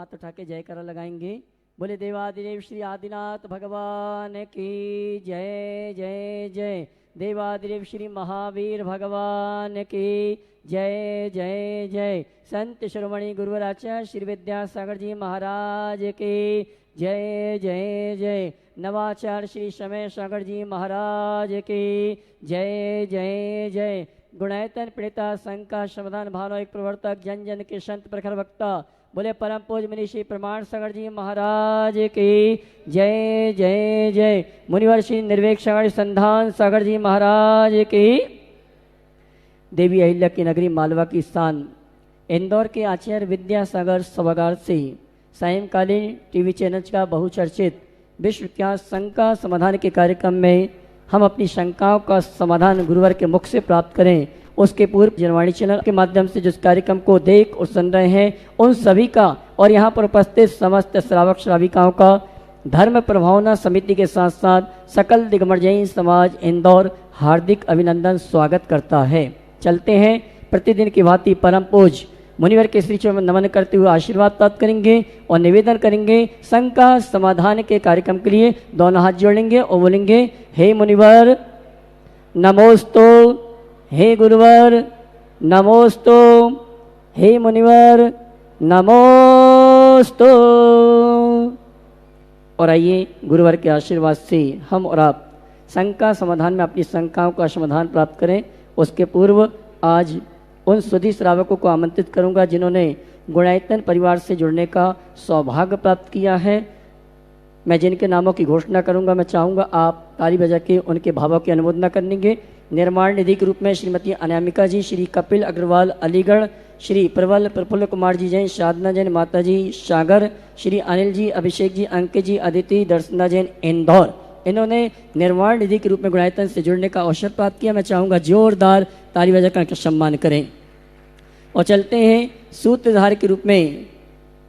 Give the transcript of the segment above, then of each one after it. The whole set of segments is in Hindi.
हाथ उठा के जयकारा लगाएंगे। बोले देवादिदेव श्री आदिनाथ भगवान की जय जय जय। देवादिदेव श्री महावीर भगवान की जय जय जय। संत शिरोमणि गुरुवर आचार्य श्री विद्यासागर जी महाराज की जय जय जय। नवाचार्य श्री समय सागर जी महाराज की जय जय जय। गुणायतन प्रणेता संघ का समाधान भाव एक प्रवर्तक जन जन के संत प्रखर वक्ता बोले परम पूज मुनि श्री प्रमाण सागर जी महाराज की जय जय जय। मुनिवर श्री निर्वेक सागर संधान सागर जी महाराज की। देवी अहिल्या की नगरी मालवा की स्थान इंदौर के आचार्य विद्यासागर सभागार से सायंकालीन टीवी चैनल का बहुचर्चित विश्व विख्यात संघ का समाधान के कार्यक्रम में हम अपनी शंकाओं का समाधान गुरुवर के मुख से प्राप्त करें। उसके पूर्व जनवाणी चैनल के माध्यम से जिस कार्यक्रम को देख और सुन रहे हैं उन सभी का और यहाँ पर उपस्थित समस्त श्रावक श्राविकाओं का धर्म प्रभावना समिति के साथ साथ सकल दिगंबर जैन समाज इंदौर हार्दिक अभिनंदन स्वागत करता है। चलते हैं प्रतिदिन की भांति परम पूज मुनिवर के श्री चरण में नमन करते हुए आशीर्वाद प्राप्त करेंगे और निवेदन करेंगे संघ का समाधान के कार्यक्रम के लिए दोनों हाथ जोड़ेंगे और बोलेंगे हे मुनिवर नमोस्तु, हे गुरुवर नमोस्तु, हे मुनिवर नमोस्तु। और आइए गुरुवर के आशीर्वाद से हम और आप संघ का समाधान में अपनी शंकाओं का समाधान प्राप्त करें। उसके पूर्व आज उन सुधी श्रावकों को आमंत्रित करूंगा जिन्होंने गुणायतन परिवार से जुड़ने का सौभाग्य प्राप्त किया है। मैं जिनके नामों की घोषणा करूंगा मैं चाहूँगा आप ताली बजा के उनके भावों की अनुमोदना करेंगे। निर्माण निधि के रूप में श्रीमती अनामिका जी, श्री कपिल अग्रवाल अलीगढ़, श्री प्रबल प्रफुल्ल कुमार जी जैन, साधना जैन माता जी सागर, श्री अनिल जी, अभिषेक जी, अंकित जी, अदिति, दर्शना जैन इंदौर। इन्होंने निर्माण निधि के रूप में गुणायतन से जुड़ने का अवसर प्राप्त किया। मैं चाहूँगा जोरदार ताली बजा कर सम्मान करें। और चलते हैं सूत्रधार के रूप में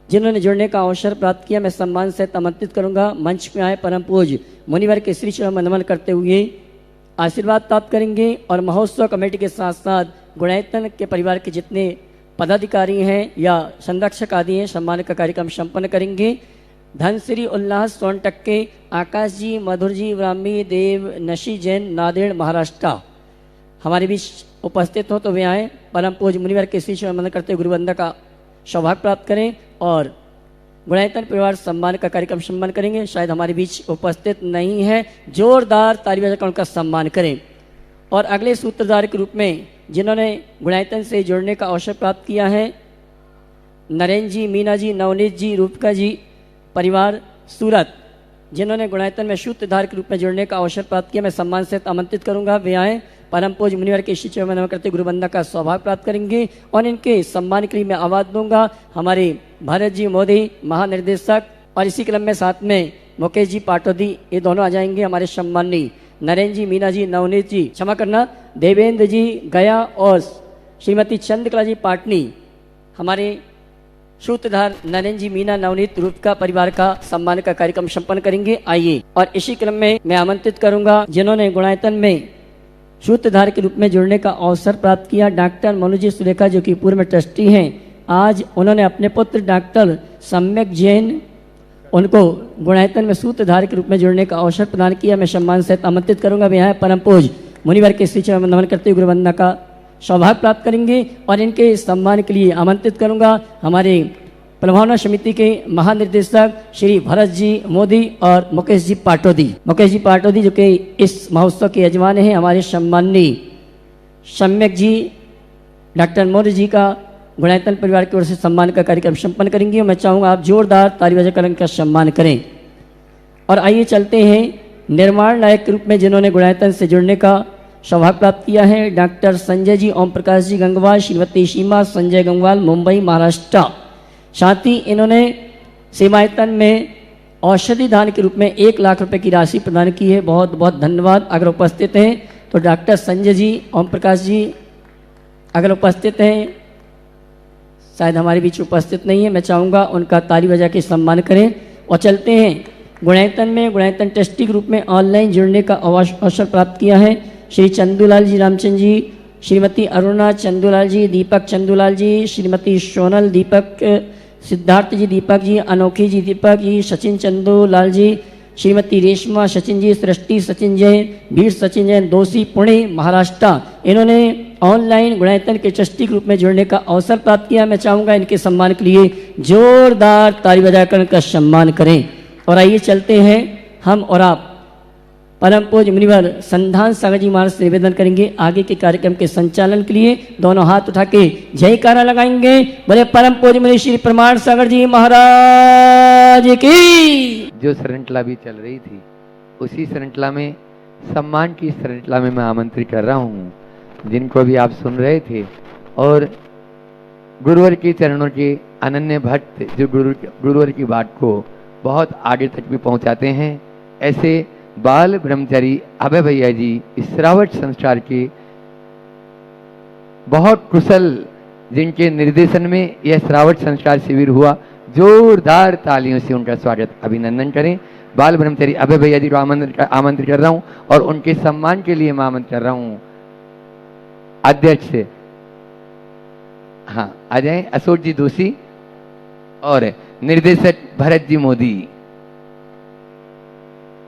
जिन्होंने जुड़ने का अवसर प्राप्त किया मैं सम्मान से आमंत्रित करूंगा। मंच पे आए परम पूज मुनिवर के श्री चरण में नमन करते हुए आशीर्वाद प्राप्त करेंगे और महोत्सव कमेटी के साथ साथ गुणायतन के परिवार के जितने पदाधिकारी हैं या संरक्षक आदि हैं सम्मान का कार्यक्रम संपन्न करेंगे। धनश्री उल्लास सोनटक्के, आकाश जी, मधुर जी, ब्राह्मी देव, नशी जैन, नादेड़ महाराष्ट्र हमारे बीच उपस्थित हो तो वे आए। परम पूज मुनिवर के श्री चरण नमन करते गुरुवंदना का सौभाग्य प्राप्त करें और गुणायतन परिवार सम्मान का कार्यक्रम सम्मान करेंगे। शायद हमारे बीच उपस्थित नहीं है, जोरदार ताली बजाकर उनका सम्मान करें। और अगले सूत्रधार के रूप में जिन्होंने गुणायतन से जुड़ने का अवसर प्राप्त किया है नरेंद्र जी, मीना जी, नवनीत जी, रूपका जी परिवार सूरत जिन्होंने गुणायतन में सूत्रधार के रूप में जुड़ने का अवसर प्राप्त किया मैं सम्मान से आमंत्रित करूंगा। वे आए परम पूज मुनिवर के श्री चरण में नमन करते गुरुवंदना का सौभाग्य प्राप्त करेंगे और इनके सम्मान के लिए मैं आवाज दूंगा हमारे भरत जी मोदी महानिर्देशक और इसी क्रम में साथ में मुकेश जी पाटोदी ये दोनों आ जाएंगे। हमारे सम्माननीय नरेंद्र जी, मीना जी, नवनीत जी, क्षमा करना, देवेंद्र जी गया और श्रीमती चंद्रकला जी पाटनी हमारे सूत्रधार नरेंद्र जी, मीना, नवनीत, रूप का परिवार का सम्मान का कार्यक्रम संपन्न करेंगे। आइए और इसी क्रम में मैं आमंत्रित करूंगा जिन्होंने गुणायतन में सूत्रधार के रूप में जुड़ने का अवसर प्राप्त किया डॉक्टर मनुजी सुलेखा जो कि पूर्व में ट्रस्टी हैं। आज उन्होंने अपने पुत्र डॉक्टर सम्यक जैन उनको गुणायतन में सूत्रधार के रूप में जुड़ने का अवसर प्रदान किया। मैं सम्मान से आमंत्रित करूंगा। वे यहाँ परम पूज मुनिवर के श्री चरण में नमन करते हुए गुरुवंदना का सौभाग्य प्राप्त करेंगे और इनके सम्मान के लिए आमंत्रित करूंगा हमारे प्रभावना समिति के महानिर्देशक श्री भरत जी मोदी और मुकेश जी पाटोदी जो कि इस महोत्सव के यजमान हैं। हमारे सम्माननीय सम्यक जी डॉक्टर मोदी जी का गुणायतन परिवार की ओर से सम्मान का कार्यक्रम संपन्न करेंगे। मैं चाहूँगा आप जोरदार ताली बजाकर इनका सम्मान करें। और आइए चलते हैं निर्माण नायक के रूप में जिन्होंने गुणायतन से जुड़ने का सौभाग्य प्राप्त किया है डॉक्टर संजय जी, ओम प्रकाश जी गंगवाल, श्रीमती सीमा संजय गंगवाल मुंबई महाराष्ट्र। साथ ही इन्होंने सीमायतन में औषधि दान के रूप में 1 लाख रुपए की राशि प्रदान की है। बहुत बहुत धन्यवाद। अगर उपस्थित हैं तो डॉक्टर संजय जी, ओम प्रकाश जी अगर उपस्थित हैं, शायद हमारे बीच उपस्थित नहीं है, मैं चाहूँगा उनका ताली बजा के सम्मान करें। और चलते हैं गुणायतन में गुणायतन ट्रस्टी के रूप में ऑनलाइन जुड़ने का अवसर प्राप्त किया है श्री चंदूलाल जी रामचंद्र जी, श्रीमती अरुणा चंदूलाल जी, दीपक चंदूलाल जी, श्रीमती सोनल दीपक सिद्धार्थ जी दीपक जी, अनोखी जी दीपक जी, सचिन चंदू लाल जी, श्रीमती रेशमा सचिन जी, सृष्टि सचिन जैन, वीर सचिन जैन दोषी पुणे महाराष्ट्र, इन्होंने ऑनलाइन गुणायतन के ट्रस्टी ग्रुप में जुड़ने का अवसर प्राप्त किया। मैं चाहूँगा इनके सम्मान के लिए जोरदार ताली बजाकर इनका सम्मान करें। और आइए चलते हैं हम और आप परम पूज्य मुनिवर संधान सागर जी महाराज से निवेदन करेंगे आगे के कार्यक्रम के संचालन के लिए दोनों हाथ उठा के जयकारा लगाएंगे। बोले परम पूज्य मुनि श्री प्रमाण सागर जी महाराज की। जो श्रृंखला भी चल रही थी उसी श्रृंखला में सम्मान की श्रृंखला में मैं आमंत्रित कर रहा हूँ जिनको भी आप सुन रहे थे और गुरुवर के चरणों के अनन्य भक्त जो गुरुवर की बात को बहुत आगे तक भी पहुँचाते हैं, ऐसे बाल ब्रह्मचारी अभय भैया जी इस श्रावट संस्कार के बहुत कुशल, जिनके निर्देशन में यह श्रावट संस्कार शिविर हुआ। जोरदार तालियों से उनका स्वागत अभिनंदन करें। बाल ब्रह्मचारी अभय भैया जी को आमंत्रित कर रहा हूं और उनके सम्मान के लिए मैं आमंत्रित कर रहा हूं अध्यक्ष, हाँ आ जाए, अशोक जी दोषी और निर्देशक भरत जी मोदी,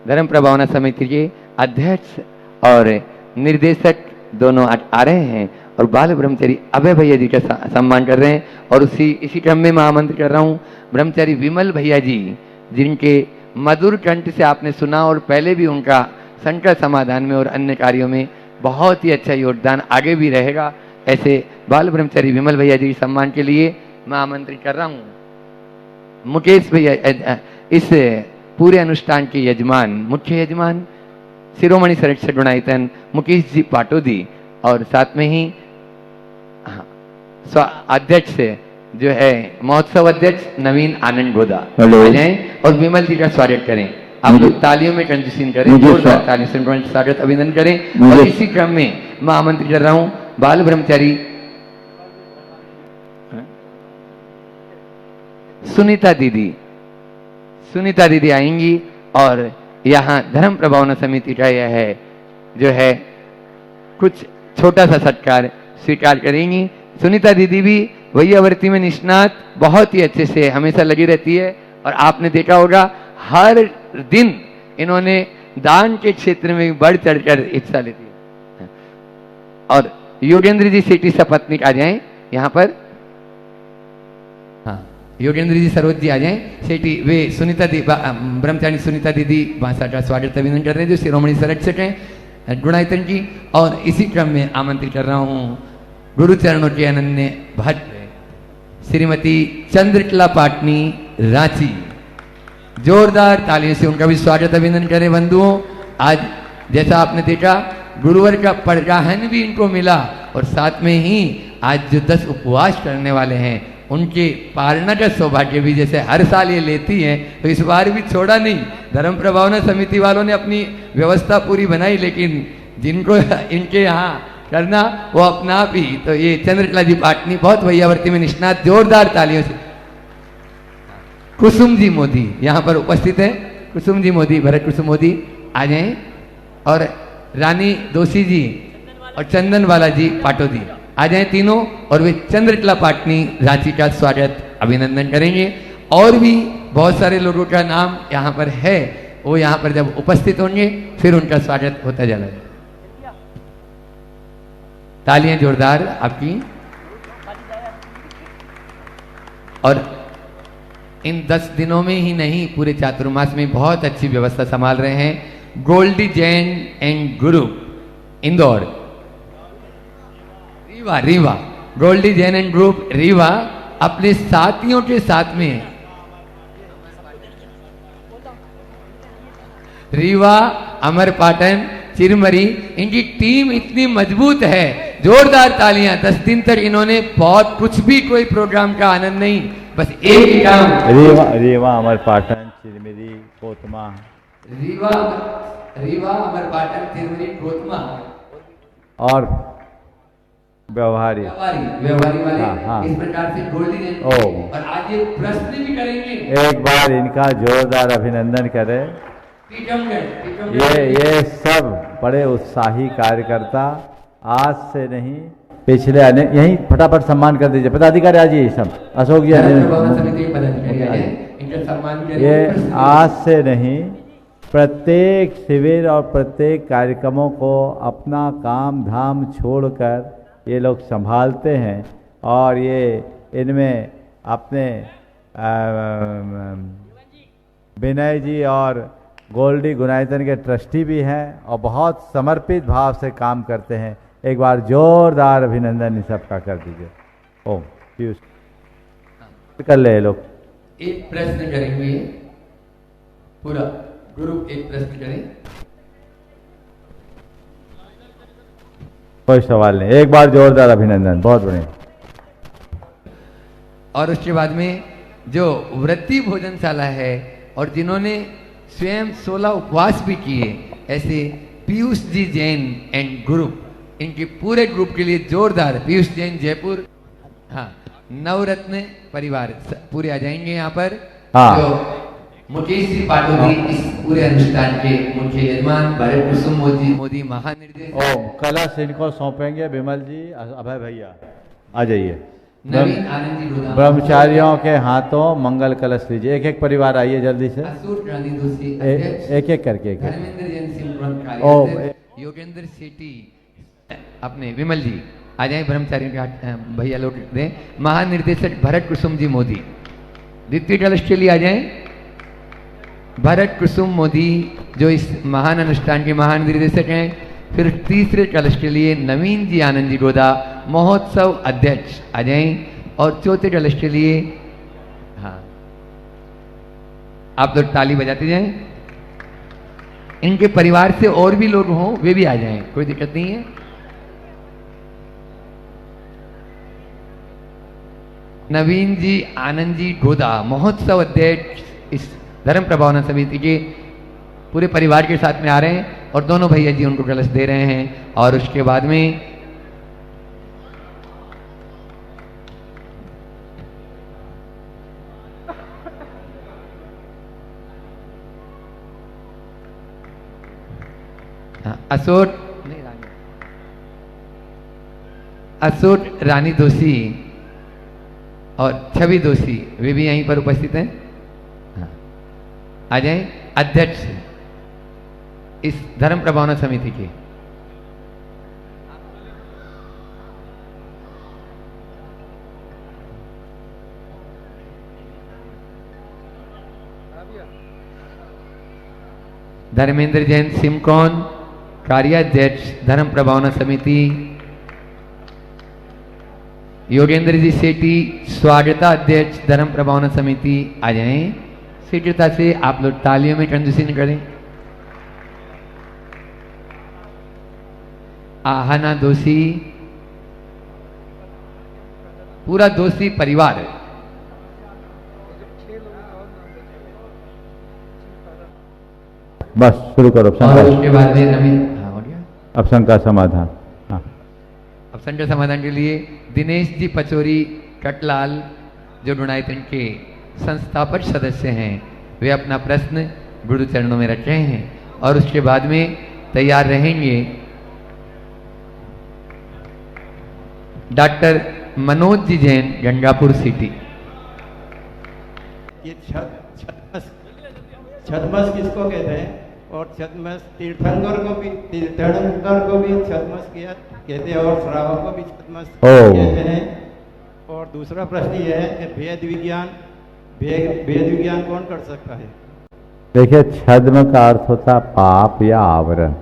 धर्म प्रभावना समिति के अध्यक्ष और निर्देशक दोनों आ रहे हैं और बाल ब्रह्मचारी अभय भैया जी का सम्मान कर रहे हैं। और इसी क्रम में मैं आमंत्रित कर रहा हूं ब्रह्मचारी विमल भैया जी, जिनके मधुर कंठ से आपने सुना और पहले भी उनका संकट समाधान में और अन्य कार्यों में बहुत ही अच्छा योगदान आगे भी रहेगा। ऐसे बाल ब्रह्मचारी विमल भैया जी के सम्मान के लिए मैं आमंत्रित कर रहा हूं मुकेश भैया, इस पूरे अनुष्ठान के यजमान, मुख्य यजमान शिरोमणि संरक्षक गुणायतन मुकेश जी पाटोदी और साथ में ही अध्यक्ष जो है महोत्सव अध्यक्ष नवीन आनंद गोदा आ जाएं और विमल जी का स्वागत करें। आप लोग तालियों में कंजूसिन करें, जोरदार तालियों से स्वागत अभिनंदन करें। और इसी क्रम में मैं आमंत्रित कर रहा हूं बाल ब्रह्मचारी सुनीता दीदी आएंगी और यहाँ धर्म प्रभावना समिति का यह है जो है कुछ छोटा सा सत्कार स्वीकार करेंगी। सुनीता दीदी भी वैयावर्ती में निष्णात बहुत ही अच्छे से हमेशा लगी रहती है और आपने देखा होगा हर दिन इन्होंने दान के क्षेत्र में बढ़ चढ़कर हिस्सा लेती है। और योगेंद्र जी सेठी सपत्नीक आ जाएं यहाँ पर, हाँ योगेंद्र जी सरोज जी आ जाएं सेठी, वे सुनीता दी ब्रह्मचारी सुनीता दीदी भाषा का स्वागत अभिनंदन कर रहे हैं जो शिरोमणि संरक्षक हैं गुणायतन की। और इसी क्रम में आमंत्रित कर रहा हूँ गुरुचरणों के अनन्य भक्त श्रीमती चंद्रकला पाटनी रांची, जोरदार तालियों से उनका भी स्वागत अभिनंदन करें। बंधुओं, आज जैसा आपने देखा गुरुवर का प्रोत्साहन भी इनको मिला और साथ में ही आज जो 10 उपवास करने वाले हैं उनके पालना का सौभाग्य भी जैसे हर साल ये लेती हैं तो इस बार भी छोड़ा नहीं। धर्म प्रभावना समिति वालों ने अपनी व्यवस्था पूरी बनाई, लेकिन जिनको इनके यहाँ करना वो अपना आप ही, तो ये चंद्रकला जी पाटनी बहुत वैयावर्ती में निष्णात, जोरदार तालियों से। कुसुम जी मोदी यहाँ पर उपस्थित है, कुसुम जी मोदी, भरत कुसुम मोदी आ जाएं और रानी दोषी जी और चंदन वाला जी पाटोदी आ जाएं तीनों, और वे चंद्रकला पाटनी रांची का स्वागत अभिनंदन करेंगे। और भी बहुत सारे लोगों का नाम यहाँ पर है, वो यहाँ पर जब उपस्थित होंगे फिर उनका स्वागत होता जाएगा। तालियां जोरदार आपकी। और इन 10 दिनों में ही नहीं पूरे चातुर्मास में बहुत अच्छी व्यवस्था संभाल रहे हैं Goldy Jain and group Indore, Rewa Goldy Jain and group Rewa अपने साथियों के साथ में, रीवा अमर पाटन चिरमरी, इनकी टीम इतनी मजबूत है, जोरदार तालियां। 10 दिन तक इन्होंने बहुत कुछ भी कोई प्रोग्राम का आनंद नहीं, बस एक ही काम। रीवा अमर पाटन चिरमरी कोतमा, रीवा अमर पाटन चिरमरी कोतमा और व्यवहारी वाले हाँ। इस प्रकार से गोल्डी जैन और आज ये प्रश्न भी करेंगे। एक बार इनका जोरदार अभिनंदन करें। ये सब बड़े उत्साही कार्यकर्ता आज से नहीं पिछले आने यहीं फटाफट सम्मान कर दीजिए। पदाधिकारी आ जाइए सब, अशोक जी आ धर्म जाइए। प्रबंधन समिति के पदाधिकारी आ जाएं, इनका सम्मान करें। ये आज से नहीं, प्रत्येक शिविर और प्रत्येक कार्यक्रमों को अपना काम धाम छोड़कर ये लोग संभालते हैं और ये इनमें अपने विनय जी और गोल्डी गुनायतन के ट्रस्टी भी हैं और बहुत समर्पित भाव से काम करते हैं। एक बार जोरदार अभिनंदन इन सबका कर दीजिए। ओम पीयूष कर ले ये लोग। एक प्रश्न करेंगे, पूरा ग्रुप एक प्रश्न करें। कोई सवाल नहीं, एक बार जोरदार अभिनंदन, बहुत बढ़िया। और उसके बाद में जो वृत्ति भोजनशाला है और जिन्होंने स्वयं 16 उपवास भी किए, ऐसे पीयूष जी जैन एंड ग्रुप, इनके पूरे ग्रुप के लिए जोरदार। पीयूष जैन जयपुर, हाँ, नवरत्न परिवार पूरे आ जाएंगे यहाँ पर। हाँ। जो मुकेश जी पाटोदी इस पूरे अनुष्ठान के मुख्य यजमान, भरत कुसुम मोदी महानिर्देशक। ओम कलश इनको सौंपेंगे विमल जी, अभय भैया आ जाइए। नवीन आनंद जी गोदाम, ब्रह्मचारियों के हाथों मंगल कलश लीजिए। एक एक परिवार आइए जल्दी से, असूर रानी दोषी, एक एक करके। धर्मेंद्र जैन सिंह ओ, योगेंद्र सेठी, अपने विमल जी आ जाए, ब्रह्मचारियों के हाथ भैया लोग दें। महानिर्देशक भरत कुसुम जी मोदी, द्वितीय कलश के लिए आ जाए। भरत कुसुम मोदी जो इस महान अनुष्ठान के महानिर्देशक हैं। फिर तीसरे कलश के लिए नवीन जी आनंद जी गोदा, महोत्सव अध्यक्ष आ जाएं। और चौथे कलश के लिए, हाँ, आप लोग ताली बजाते जाएं। इनके परिवार से और भी लोग हों वे भी आ जाएं, कोई दिक्कत नहीं है। नवीन जी आनंद जी गोदा, महोत्सव अध्यक्ष, इस धर्म प्रबंधन समिति के पूरे परिवार के साथ में आ रहे हैं और दोनों भैया जी उनको कलश दे रहे हैं। और उसके बाद में असोट रानी दोषी और छवि दोषी, वे भी यहीं पर उपस्थित हैं। हाँ, आ जाएं। अध्यक्ष इस धर्म प्रबंधन समिति के, धर्मेंद्र जैन सिमकौन, कार्याध्यक्ष धर्म प्रबंधन समिति। योगेंद्र जी सेठी, स्वागता अध्यक्ष धर्म प्रबंधन समिति आ जाएं। शीघ्रता से आप लोग तालियों में कंजूसी करें। आहना दोषी, पूरा दोषी परिवार। बस शुरू करो। और उसके बाद में नवीन, हाँ हो गया। अब शंका समाधान। हाँ, अब शंका समाधान के लिए दिनेश जी पचोरी कटलाल, जो गुणायतन के संस्थापक सदस्य हैं, वे अपना प्रश्न गुरु चरणों में रख रहे हैं। और उसके बाद में तैयार रहेंगे डॉक्टर मनोज जी जैन, गंगापुर सिटी। ये छद्मस किसको कहते हैं? और छद्मस तीर्थंकर को भी छद्मस किया कहते हैं और श्रावक को भी छद्मस कहते हैं। और दूसरा प्रश्न ये है कि भेद विज्ञान कौन कर सकता है? देखिए, छद्म का अर्थ होता है पाप या आवरण।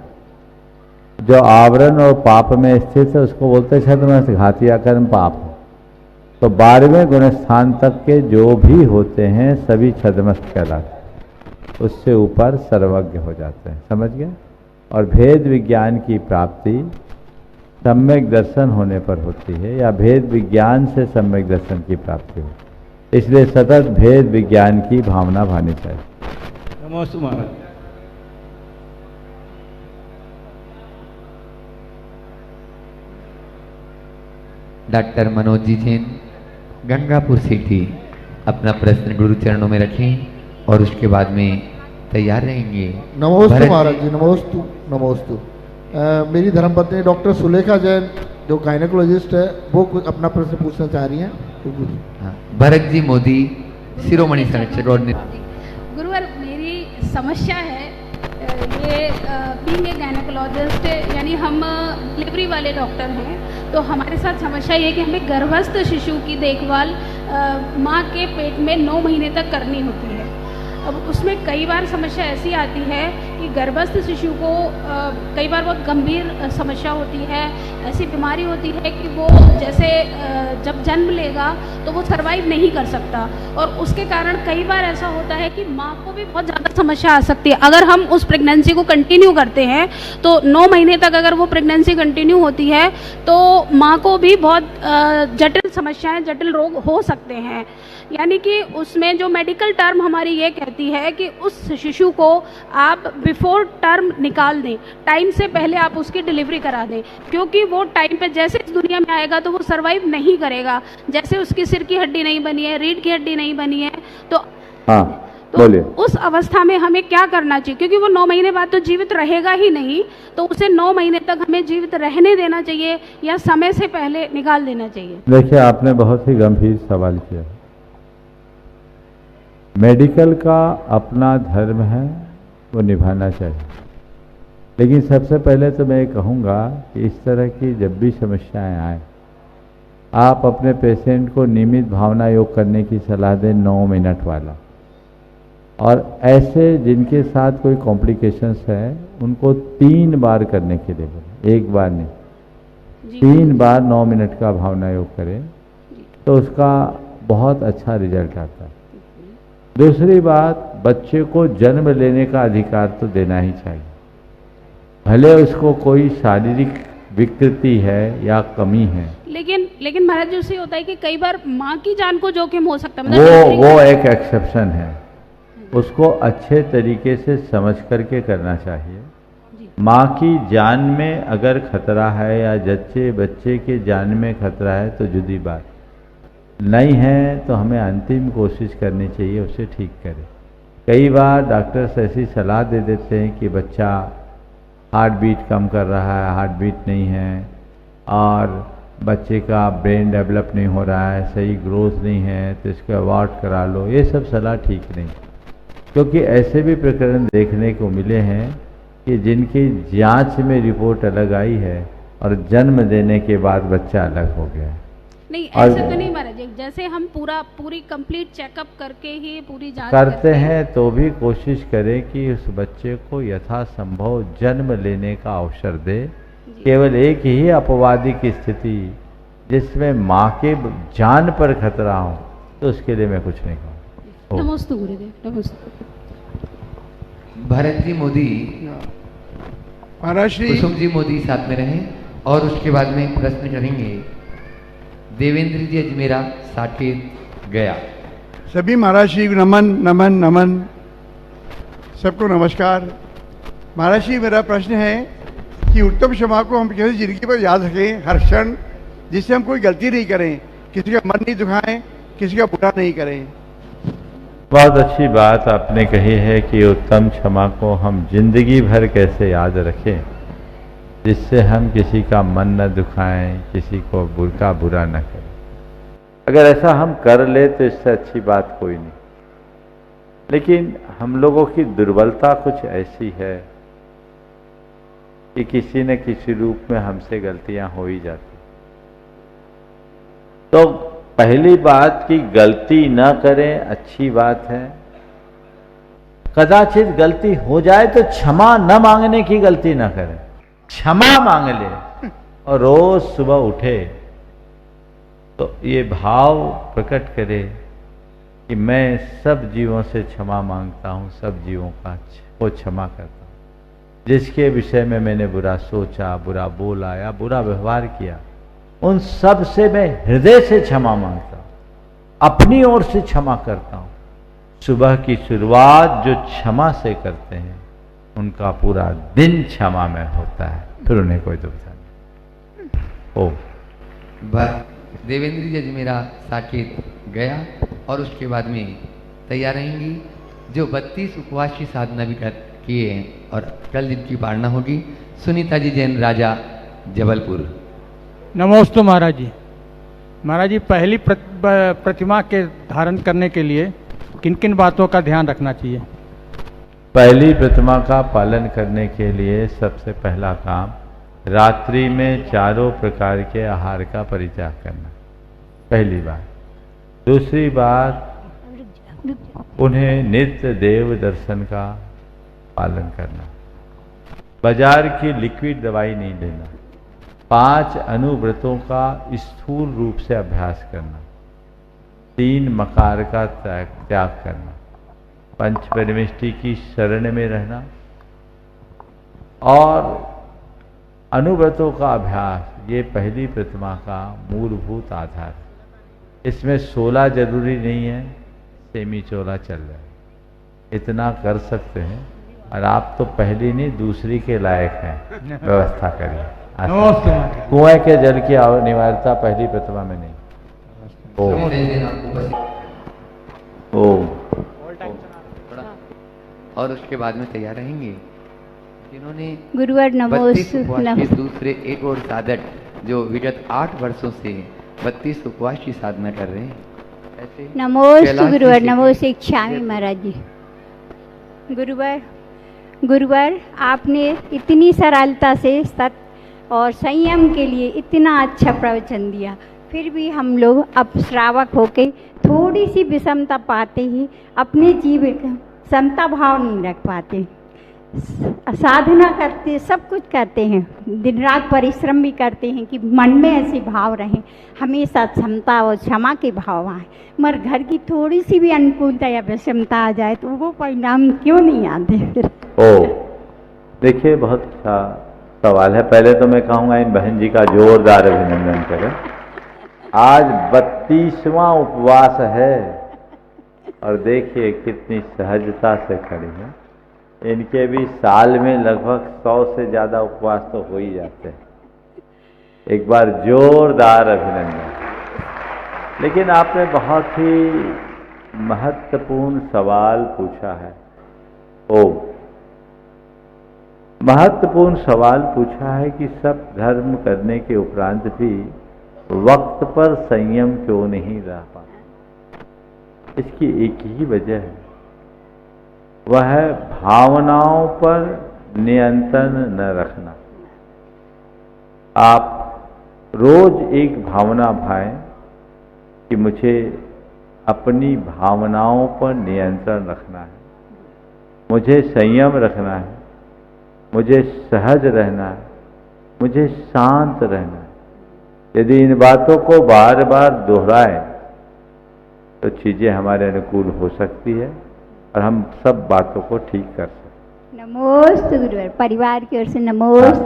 जो आवरण और पाप में स्थित है उसको बोलते हैं छद्म, घाती कर्म पाप। तो 12वें गुण स्थान तक के जो भी होते हैं सभी छद्मस्त कहलाते हैं। उससे ऊपर सर्वज्ञ हो जाते हैं, समझ गए? और भेद विज्ञान की प्राप्ति सम्यक दर्शन होने पर होती है, या भेद विज्ञान से सम्यक दर्शन की प्राप्ति होती है। इसलिए सतत भेद विज्ञान की भावना भानी चाहिए। नमोस्तु महाराज। डॉक्टर मनोज जी जैन, गंगापुर सिटी, अपना प्रश्न गुरु चरणों में रखें और उसके बाद में तैयार रहेंगे। नमोस्तु महाराज जी, नमोस्तु नमोस्तु। मेरी धर्मपत्नी डॉक्टर सुलेखा जैन जो गायनेकोलॉजिस्ट है वो कुछ अपना प्रश्न पूछना चाह रही हैं। हाँ, भरत जी मोदी, शिरोमणि संरक्षक और गुरुवर, मेरी समस्या है ये बीइंग ए गायनेकोलॉजिस्ट, यानी हम डिलीवरी वाले डॉक्टर हैं, तो हमारे साथ समस्या ये है कि हमें गर्भस्थ शिशु की देखभाल माँ के पेट में 9 महीने तक करनी होती है। अब उसमें कई बार समस्या ऐसी आती है कि गर्भस्थ शिशु को कई बार बहुत गंभीर समस्या होती है, ऐसी बीमारी होती है कि वो जैसे जब जन्म लेगा तो वो सर्वाइव नहीं कर सकता, और उसके कारण कई बार ऐसा होता है कि माँ को भी बहुत ज़्यादा समस्या आ सकती है। अगर हम उस प्रेगनेंसी को कंटिन्यू करते हैं तो 9 महीने तक अगर वो प्रेगनेंसी कंटिन्यू होती है तो माँ को भी बहुत जटिल समस्याएं, जटिल रोग हो सकते हैं। यानी कि उसमें जो मेडिकल टर्म हमारी ये कहती है कि उस शिशु को आप बिफोर टर्म निकाल दें, टाइम से पहले आप उसकी डिलीवरी करा दें, क्योंकि वो टाइम पे जैसे इस दुनिया में आएगा तो वो सर्वाइव नहीं करेगा। जैसे उसकी सिर की हड्डी नहीं बनी है, रीढ़ की हड्डी नहीं बनी है, तो बोलिए, उस अवस्था में हमें क्या करना चाहिए? क्योंकि वो 9 महीने बाद तो जीवित रहेगा ही नहीं, तो उसे 9 महीने तक हमें जीवित रहने देना चाहिए या समय से पहले निकाल देना चाहिए? देखिए, आपने बहुत ही गंभीर सवाल किया। मेडिकल का अपना धर्म है, वो निभाना चाहिए, लेकिन सबसे पहले तो मैं कहूँगा कि इस तरह की जब भी समस्याएं आए, आप अपने पेशेंट को नियमित भावना योग करने की सलाह दें 9 मिनट वाला, और ऐसे जिनके साथ कोई कॉम्प्लिकेशंस है उनको 3 बार करने के लिए बोलें, 1 बार नहीं, 3 बार 9 मिनट का भावना योग करें तो उसका बहुत अच्छा रिजल्ट आता है। दूसरी बात, बच्चे को जन्म लेने का अधिकार तो देना ही चाहिए, भले उसको कोई शारीरिक विकृति है या कमी है। लेकिन महाराज जी, उससे होता है कि कई बार माँ की जान को जोखिम हो सकता है। वो एक एक्सेप्शन है, उसको अच्छे तरीके से समझ करके करना चाहिए। माँ की जान में अगर खतरा है या बच्चे के जान में खतरा है तो जुदी बात, नहीं है तो हमें अंतिम कोशिश करनी चाहिए उसे ठीक करें। कई बार डॉक्टर्स ऐसी सलाह दे देते हैं कि बच्चा हार्ट बीट कम कर रहा है, हार्ट बीट नहीं है, और बच्चे का ब्रेन डेवलप नहीं हो रहा है, सही ग्रोथ नहीं है, तो इसको अवॉइड करा लो। ये सब सलाह ठीक नहीं, क्योंकि ऐसे भी प्रकरण देखने को मिले हैं कि जिनकी जांच में रिपोर्ट अलग आई है और जन्म देने के बाद बच्चा अलग हो गया। नहीं, ऐसे तो नहीं महाराज जी, जैसे हम पूरी कंप्लीट चेकअप करके ही पूरी जांच करते हैं तो भी कोशिश करें कि उस बच्चे को यथासंभव जन्म लेने का अवसर दे। केवल एक ही अपवादी की स्थिति जिसमें माँ के जान पर खतरा हो तो उसके लिए मैं कुछ नहीं कहूँ। नमस्ते गुरुदेव, नमस्ते। भरत जी मोदी, महाराज श्री कुसुम जी मोदी साथ में रहें, और उसके बाद में प्रश्न करेंगे देवेंद्र जी अजमेरा, साकेत गया। सभी महाराज श्री नमन नमन नमन, सबको नमस्कार। महाराज श्री, मेरा प्रश्न है कि उत्तम क्षमा को हम कैसे जिंदगी पर याद रखें हर क्षण, जिससे हम कोई गलती नहीं करें, किसी का मन नहीं दुखाएं, किसी का बुरा नहीं करें। बहुत अच्छी बात आपने कही है कि उत्तम क्षमा को हम जिंदगी भर कैसे याद रखें, जिससे हम किसी का मन न दुखाएं, किसी को बुरा न करें। अगर ऐसा हम कर ले तो इससे अच्छी बात कोई नहीं, लेकिन हम लोगों की दुर्बलता कुछ ऐसी है कि किसी न किसी रूप में हमसे गलतियां हो ही जाती। तो पहली बात कि गलती न करें, अच्छी बात है। कदाचित गलती हो जाए तो क्षमा न मांगने की गलती न करें, क्षमा मांग ले और रोज सुबह उठे तो ये भाव प्रकट करे कि मैं सब जीवों से क्षमा मांगता हूँ, सब जीवों को क्षमा करता हूँ। जिसके विषय में मैंने बुरा सोचा, बुरा बोला या बुरा व्यवहार किया, उन सब से मैं हृदय से क्षमा मांगता हूँ, अपनी ओर से क्षमा करता हूँ। सुबह की शुरुआत जो क्षमा से करते हैं उनका पूरा दिन क्षमा में होता है, फिर उन्हें कोई दुविधा नहीं। ओ देवेंद्र जी अजमेरा, साकेत गया, और उसके बाद में तैयार रहेंगी जो 32 उपवास की साधना भी किए हैं और कल जिनकी पारणा होगी, सुनीता जी जैन, राजा, जबलपुर। नमोस्तु महाराज जी। महाराज जी, पहली प्रतिमा के धारण करने के लिए किन किन बातों का ध्यान रखना चाहिए? पहली प्रतिमा का पालन करने के लिए सबसे पहला काम रात्रि में चारों प्रकार के आहार का परित्याग करना, पहली बात। दूसरी बात, उन्हें नित्य देव दर्शन का पालन करना। बाजार की लिक्विड दवाई नहीं लेना। 5 अनुव्रतों का स्थूल रूप से अभ्यास करना। 3 मकार का त्याग करना। पंच परमेष्टि की शरण में रहना और अनुव्रतों का अभ्यास, ये पहली प्रतिमा का मूलभूत आधार है। इसमें 16 जरूरी नहीं है, सेमी 14 चल रहा है, इतना कर सकते हैं। और आप तो पहली नहीं दूसरी के लायक हैं, व्यवस्था करिए। कुएं के जल की अनिवार्यता पहली प्रतिमा में नहीं। ओम। और उसके बाद में तैयार रहेंगे जिन्होंने गुरुवर नमोस्तु। दूसरे एक और साधक जो विगत 8 वर्षों से 32 उपवास की साधना कर रहे हैं, ऐसे नमोस्तु गुरुवर, नमो शिक्षामि महाराज जी। गुरुवर, आपने इतनी सरलता से सत्य और संयम के लिए इतना अच्छा प्रवचन दिया, फिर भी हम लोग अब श्रावक होके थोड़ी सी विषमता पाते ही अपने जीवन समता भाव नहीं रख पाते। साधना करते, सब कुछ करते हैं, दिन रात परिश्रम भी करते हैं कि मन में ऐसे भाव रहें, हमेशा क्षमता और क्षमा के भाव आए, मगर घर की थोड़ी सी भी अनुकूलता या विषमता आ जाए तो वो परिणाम क्यों नहीं आते फिर? देखिए, बहुत अच्छा सवाल है। पहले तो मैं कहूँगा इन बहन जी का जोरदार अभिनंदन करें। आज 32वां उपवास है और देखिए कितनी सहजता से खड़ी है। इनके भी साल में लगभग 100 से ज़्यादा उपवास तो हो ही जाते हैं। एक बार जोरदार अभिनंदन। लेकिन आपने बहुत ही महत्वपूर्ण सवाल पूछा है। महत्वपूर्ण सवाल पूछा है कि सब धर्म करने के उपरांत भी वक्त पर संयम क्यों नहीं रह पाता। इसकी एक ही वजह है, वह है भावनाओं पर नियंत्रण न रखना। आप रोज एक भावना भाएं कि मुझे अपनी भावनाओं पर नियंत्रण रखना है, मुझे संयम रखना है, मुझे सहज रहना है, मुझे शांत रहना है। यदि इन बातों को बार बार दोहराएं तो चीजें हमारे अनुकूल हो सकती है और हम सब बातों को ठीक कर सकते। नमोस्तु गुरुवर, परिवार की ओर से नमोस्तु।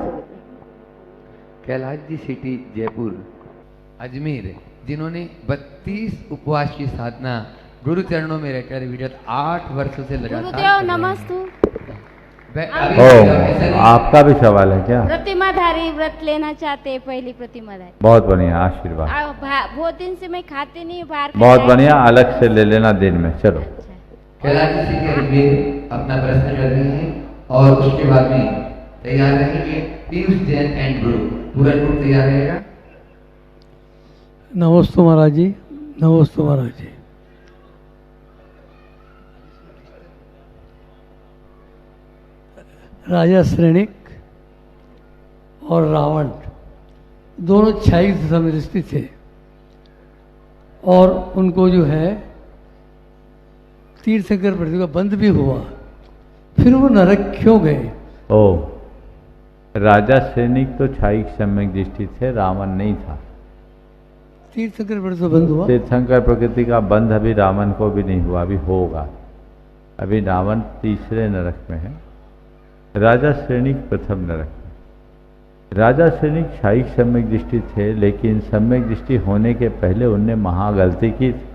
कैलाश जी सिटी जयपुर अजमेर, जिन्होंने 32 उपवास की साधना गुरु चरणों में रहकर विगत 8 वर्षों से लगातार। नमस्तु। आपका भी सवाल है क्या? प्रतिमाधारी व्रत लेना चाहते हैं, पहली प्रतिमाधारी। बहुत बढ़िया, आशीर्वाद। बहुत दिन से मैं खाते नहीं, बाहर। बहुत बढ़िया, अलग से ले लेना दिन में। चलो, कैलाश जी के अजमेर अपना प्रश्न कर रहे हैं और उसके बाद में तैयार रहेंगे पीयूष जैन एंड गुरु, पूरा ग्रुप तैयार रहेगा। नमस्ते महाराज जी, नमस्ते महाराज जी। राजा श्रेणिक और रावण दोनों क्षयिक दशा में स्थित थे और उनको जो है तीर्थंकर पृथ्वी का बंध भी हुआ, फिर वो नरक क्यों गए? राजा सैनिक तो क्षयिक सम्यक दृष्टि थे, रावण नहीं था। तीर्थंकर प्रकृति बंध हुआ। तीर्थंकर प्रकृति का बंध अभी रावण को भी नहीं हुआ, अभी होगा। अभी रावण तीसरे नरक में है, राजा सैनिक प्रथम नरक में। राजा सैनिक क्षयिक सम्यक दृष्टि थे, लेकिन सम्यक दृष्टि होने के पहले उनने महागलती की थी।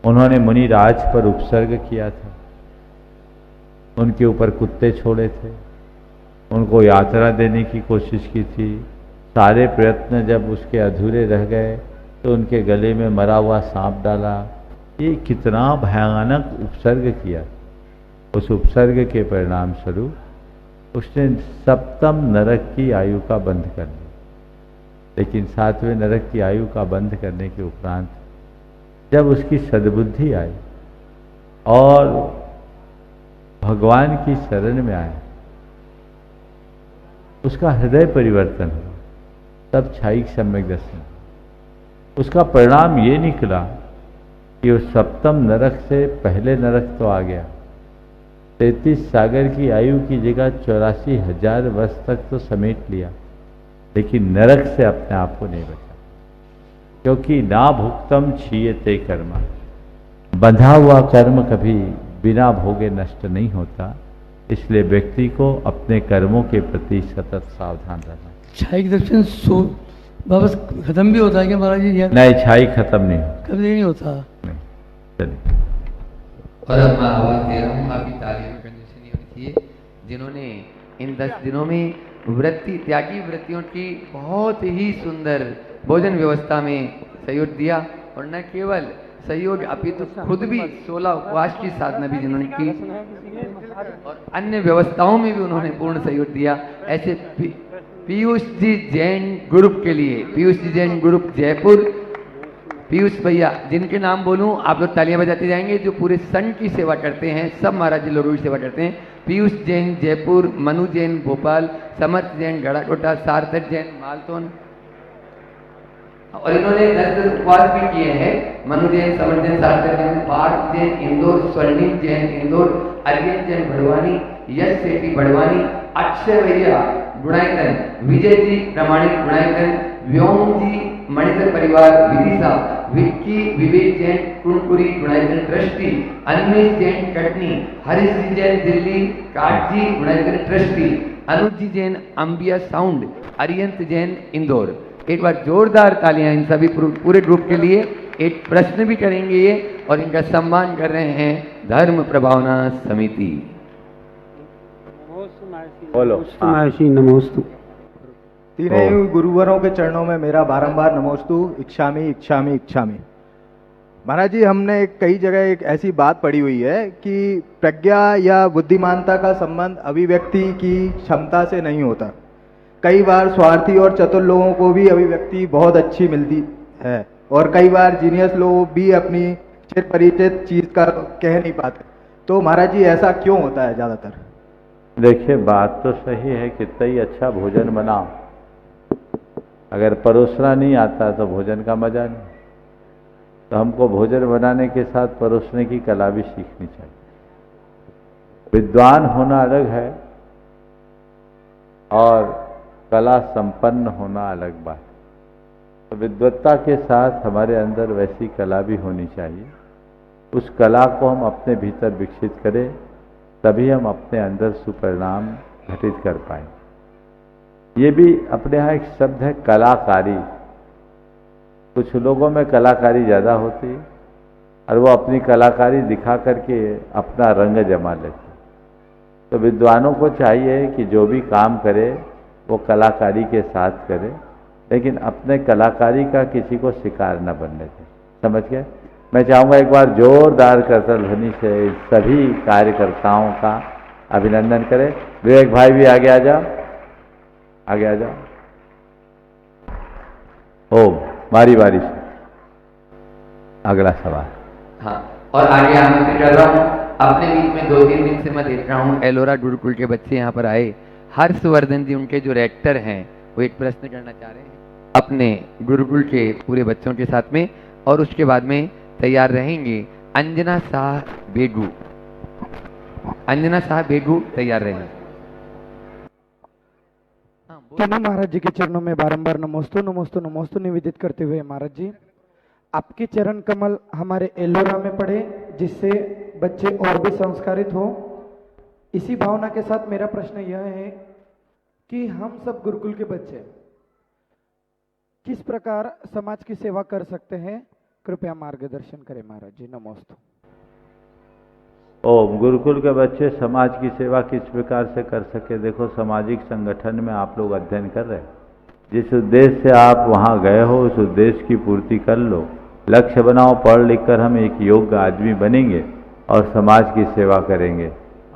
उन्होंने मुनिराज पर उपसर्ग किया था, उनके ऊपर कुत्ते छोड़े थे, उनको यात्रा देने की कोशिश की थी। सारे प्रयत्न जब उसके अधूरे रह गए तो उनके गले में मरा हुआ सांप डाला। ये कितना भयानक उपसर्ग किया। उस उपसर्ग के परिणाम स्वरूप उसने 7वें नरक की आयु का बंध कर दिया। लेकिन 7वें नरक की आयु का बंध करने के उपरांत जब उसकी सद्बुद्धि आई और भगवान की शरण में आया, उसका हृदय परिवर्तन हुआ, तब क्षायिक सम्यक दर्शन। उसका परिणाम ये निकला कि उस 7वें नरक से पहले नरक तो आ गया, 33 सागर की आयु की जगह 84,000 वर्ष तक तो समेट लिया, लेकिन नरक से अपने आप को नहीं बचा, क्योंकि ना भुक्तम क्षीयते कर्मा, बंधा हुआ कर्म कभी बिना भोगे नष्ट नहीं होता। इसलिए व्यक्ति को अपने कर्मों के प्रति सतत सावधान रहना। क्षायिक दर्शन वापस खत्म भी होता है क्या महाराज जी? नहीं, क्षायिक खत्म नहीं होता, कभी नहीं होता। नहीं। चलिए, और अब मैं आवाज दे रहा हूँ, आपकी तालियों में कंजूसी नहीं होनी चाहिए। जिन्होंने इन 10 दिनों में वृत्ति त्यागी वृत्तियों की बहुत ही सुंदर भोजन व्यवस्था में सहयोग दिया, और न केवल सहयोग अपितु खुद भी 16 उपवास की साधना भी जिन्होंने की और अन्य व्यवस्थाओं में भी उन्होंने पूर्ण सहयोग दिया। ऐसे पीयूष जी जैन ग्रुप के लिए, पीयूष जी जैन ग्रुप जयपुर, पीयूष भैया जिनके नाम बोलूं आप लोग तालियां बजाते जाएंगे, जो पूरे संघ की सेवा करते हैं, सब महाराज जी लोगों की सेवा करते हैं। पीयूष जैन जयपुर, मनु जैन भोपाल, समर्थ जैन गड़ाकोटा, सार्थक जैन मालतोन, और इन्होंने 10 उपवास भी किए हैं। मनु जैन, समर्थ जैन, सार्थक जैन, पार्थ जैन इंदौर, स्वर्णिम जैन इंदौर, अरविंद जैन भड़वानी, यश सेठी भड़वानी, अक्षय भैया गुणाईकन, विजय जी प्रमाणिक गुणाईकन, व्योम जी मणिधर परिवार विदिशा, विक्की विवेक जैन कुनकुरी गुणाईकन ट्रस्टी, अन्वेष जैन कटनी, हरीश जी जैन दिल्ली काटजी गुणाईकन ट्रस्टी, अनुज जी जैन अंबिया साउंड, अरियंत जैन इंदौर। एक बार जोरदार तालियां इन सभी पूरे ग्रुप के लिए। एक प्रश्न भी करेंगे ये, और इनका सम्मान कर रहे हैं धर्म प्रभावना समिति। बोलो। महर्षि नमोस्तु। तीनों गुरुवरों के चरणों में मेरा बारंबार नमोस्तु, इच्छामि इच्छामि इच्छामि। महाराज जी, हमने कई जगह एक ऐसी बात पढ़ी हुई है कि प्रज्ञा या बुद्धिमानता का संबंध अभिव्यक्ति की क्षमता से नहीं होता। कई बार स्वार्थी और चतुर लोगों को भी अभिव्यक्ति बहुत अच्छी मिलती है, और कई बार जीनियस लोग भी अपनी चिर परिचित चीज का कह नहीं पाते। तो महाराज जी, ऐसा क्यों होता है ज्यादातर? देखिए, बात तो सही है, कितना ही अच्छा भोजन बनाओ, अगर परोसना नहीं आता तो भोजन का मजा नहीं। तो हमको भोजन बनाने के साथ परोसने की कला भी सीखनी चाहिए। विद्वान होना अलग है और कला संपन्न होना अलग बात। तो विद्वत्ता के साथ हमारे अंदर वैसी कला भी होनी चाहिए। उस कला को हम अपने भीतर विकसित करें, तभी हम अपने अंदर सुपरिणाम घटित कर पाएं। ये भी अपने यहाँ एक शब्द है कलाकारी। कुछ लोगों में कलाकारी ज़्यादा होती है और वो अपनी कलाकारी दिखा करके अपना रंग जमा लेते। तो विद्वानों को चाहिए कि जो भी काम करे वो कलाकारी के साथ करे, लेकिन अपने कलाकारी का किसी को शिकार न बनने दें। समझ गए? मैं चाहूँगा एक बार जोरदार करतल ध्वनि से सभी कार्यकर्ताओं का अभिनंदन करें। विवेक भाई भी आगे आ जाओ, आगे आ जाओ। ओ, बारी बारी से अगला सवाल। हाँ, और आगे आमंत्रित कर रहा हूँ। अपने बीच में 2-3 दिन से मैं देख रहा हूँ एलोरा गुरुकुल के बच्चे यहाँ पर आए। हर्षवर्धन जी, उनके जो रेक्टर हैं, वो एक प्रश्न करना चाह रहे हैं अपने गुरुकुल के पूरे बच्चों के साथ में, और उसके बाद में तैयार रहेंगे अंजना शाह बेगू। अंजना शाह बेगू तैयार रहेंगे। दोनों महाराज जी के चरणों में बारंबार नमोस्तु नमोस्तु नमोस्तु निवेदित करते हुए, महाराज जी आपके चरण कमल हमारे एलोरा में पड़े, जिससे बच्चे और भी संस्कारित हो। इसी भावना के साथ मेरा प्रश्न यह है कि हम सब गुरुकुल के बच्चे किस प्रकार समाज की सेवा कर सकते हैं, कृपया मार्गदर्शन करें महाराज जी। नमोस्तु। ओम। गुरुकुल के बच्चे समाज की सेवा किस प्रकार से कर सके? देखो, सामाजिक संगठन में आप लोग अध्ययन कर रहे हैं, जिस उद्देश्य से आप वहाँ गए हो उस उद्देश्य की पूर्ति कर लो। लक्ष्य बनाओ, पढ़ लिख कर हम एक योग्य आदमी बनेंगे और समाज की सेवा करेंगे।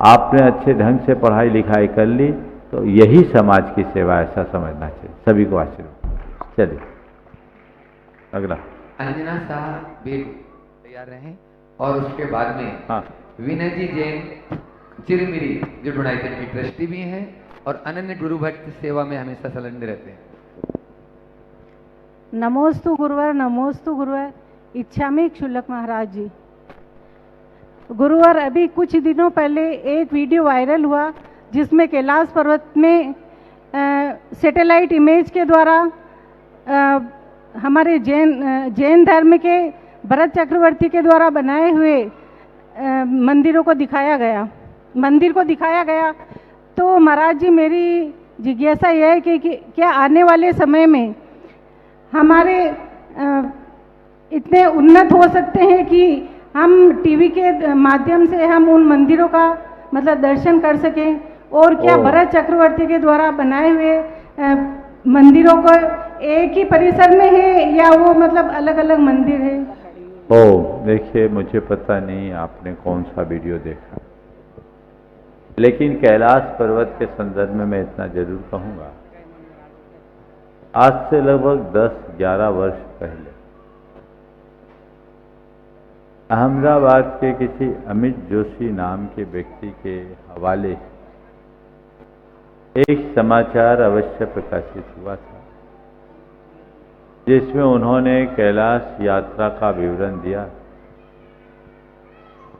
आपने अच्छे ढंग से पढ़ाई लिखाई कर ली तो यही समाज की सेवा, ऐसा समझना चाहिए। सभी को आशीर्वाद। चलिए अगला। अंजना साहब बेग तैयार रहें और उसके बाद में हाँ विनय जी जैन चिरमिरी जो डोनाइटन की ट्रस्टी भी हैं और अनन्य गुरु भक्त सेवा में हमेशा संलग्न रहते हैं। नमोस्तु गुरुवर, नमोस्तु गुरुवर। इच्छामी क्षुल्लक महाराज जी। गुरुवर, अभी कुछ दिनों पहले एक वीडियो वायरल हुआ जिसमें कैलाश पर्वत में सैटेलाइट इमेज के द्वारा हमारे जैन धर्म के भरत चक्रवर्ती के द्वारा बनाए हुए मंदिर को दिखाया गया। तो महाराज जी, मेरी जिज्ञासा यह है कि क्या आने वाले समय में हमारे इतने उन्नत हो सकते हैं कि हम टीवी के माध्यम से हम उन मंदिरों का मतलब दर्शन कर सकें, और क्या भरत चक्रवर्ती के द्वारा बनाए हुए मंदिरों को एक ही परिसर में है या वो मतलब अलग अलग मंदिर है? देखिए, मुझे पता नहीं आपने कौन सा वीडियो देखा, लेकिन कैलाश पर्वत के संदर्भ में मैं इतना जरूर कहूँगा, आज से लगभग 10-11 वर्ष पहले अहमदाबाद के किसी अमित जोशी नाम के व्यक्ति के हवाले एक समाचार अवश्य प्रकाशित हुआ था, जिसमें उन्होंने कैलाश यात्रा का विवरण दिया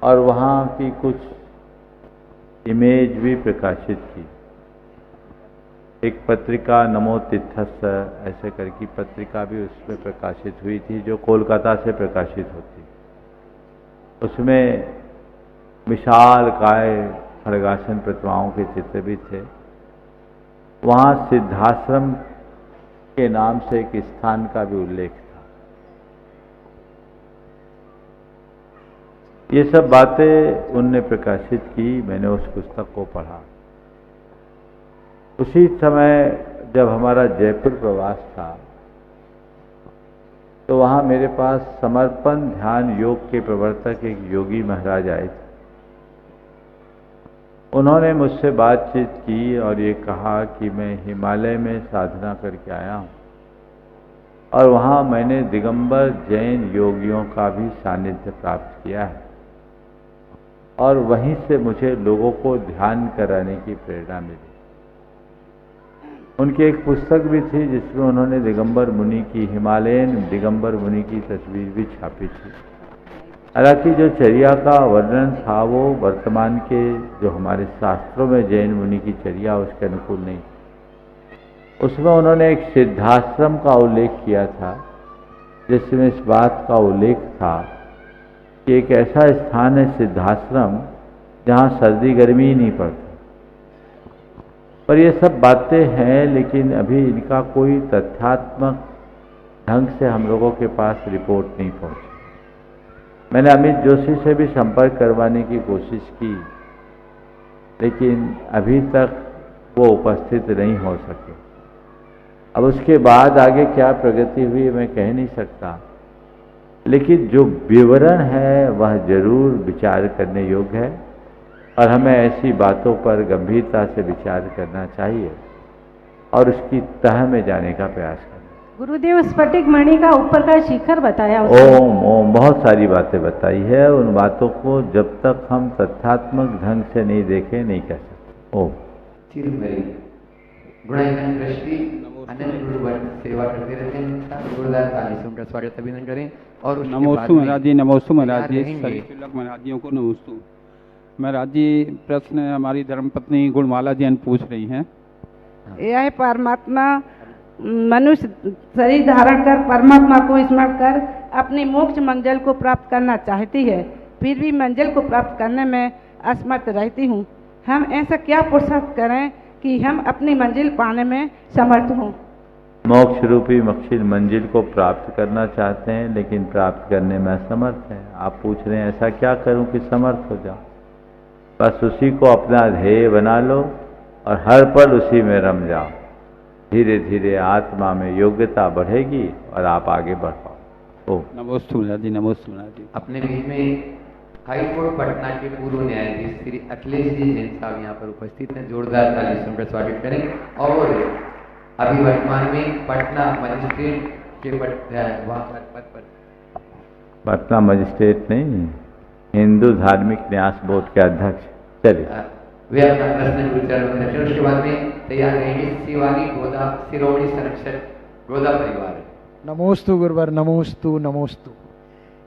और वहाँ की कुछ इमेज भी प्रकाशित की। एक पत्रिका नमो तीर्थस्थ ऐसे करके पत्रिका भी उसमें प्रकाशित हुई थी, जो कोलकाता से प्रकाशित होती। उसमें विशाल काय खड़गासन प्रतिमाओं के चित्र भी थे। वहाँ सिद्धाश्रम के नाम से एक स्थान का भी उल्लेख था। ये सब बातें उनने प्रकाशित की, मैंने उस पुस्तक को पढ़ा। उसी समय जब हमारा जयपुर प्रवास था, तो वहाँ मेरे पास समर्पण ध्यान योग के प्रवर्तक एक योगी महाराज आए थे। उन्होंने मुझसे बातचीत की और ये कहा कि मैं हिमालय में साधना करके आया हूँ और वहाँ मैंने दिगंबर जैन योगियों का भी सानिध्य प्राप्त किया है, और वहीं से मुझे लोगों को ध्यान कराने की प्रेरणा मिली। उनकी एक पुस्तक भी थी जिसमें उन्होंने दिगंबर मुनि की, हिमालयन दिगंबर मुनि की तस्वीर भी छापी थी। हालांकि जो चर्या का वर्णन था वो वर्तमान के जो हमारे शास्त्रों में जैन मुनि की चर्या उसके अनुकूल नहीं। उसमें उन्होंने एक सिद्धाश्रम का उल्लेख किया था, जिसमें इस बात का उल्लेख था कि एक ऐसा स्थान है सिद्धाश्रम जहाँ सर्दी गर्मी ही नहीं पड़ती। पर ये सब बातें हैं, लेकिन अभी इनका कोई तथ्यात्मक ढंग से हम लोगों के पास रिपोर्ट नहीं पहुंची। मैंने अमित जोशी से भी संपर्क करवाने की कोशिश की, लेकिन अभी तक वो उपस्थित नहीं हो सके। अब उसके बाद आगे क्या प्रगति हुई मैं कह नहीं सकता, लेकिन जो विवरण है वह जरूर विचार करने योग्य है और हमें ऐसी बातों पर गंभीरता से विचार करना चाहिए और उसकी तह में जाने का प्रयास करना। गुरुदेव स्फटिक मणि का ऊपर का शिखर बताया। ओम बहुत सारी बातें बताई है। उन बातों को जब तक हम तथ्यात्मक ढंग से नहीं देखें नहीं कह सकते। ओम सेवा करते रहते हैं। जोरदार ताली से उनका स्वागत अभिनंदन करें। और नमोस्तु महाराज जी, नमोस्तु महाराज जी, सभी तिलक महाराज जियों को नमोस्तु। महाराज जी, प्रश्न हमारी धर्मपत्नी गुणमाला जैन पूछ रही हैं। यह परमात्मा मनुष्य शरीर धारण कर परमात्मा को स्मरण कर अपनी मोक्ष मंजिल को प्राप्त करना चाहती है, फिर भी मंजिल को प्राप्त करने में असमर्थ रहती हूँ। हम ऐसा क्या पुरुषार्थ करें कि हम अपनी मंजिल पाने में समर्थ हों? मोक्ष रूपी मक्षिल मंजिल को प्राप्त करना चाहते हैं, लेकिन प्राप्त करने में असमर्थ हैं। आप पूछ रहे हैं ऐसा क्या करूं कि समर्थ हो जाऊं? बस उसी को अपना ध्येय बना लो और हर पल उसी में रम जाओ। धीरे धीरे आत्मा में योग्यता बढ़ेगी और आप आगे बढ़ पाओ। नमोस्तु महाराज जी, नमोस्तु महाराज जी। अपने बीच में हाईकोर्ट पटना के पूर्व न्यायाधीश श्री अखिलेश जी जैन साहब यहाँ पर उपस्थित हैं। जोरदार ताली से उनका स्वागत करें। और अभी वर्तमान में पटना मजिस्ट्रेट के पद पर। पटना मजिस्ट्रेट नहीं, हिंदू धार्मिक न्यास बोर्ड के अध्यक्ष। चलिए वे अपना प्रश्न गुरुचरण में रखें। उसके बाद में तैयार रहेंगे शिवानी गोदा शिरोमणि संरक्षक गोदा परिवार। नमोस्तु गुरुवर, नमोस्तु नमोस्तु।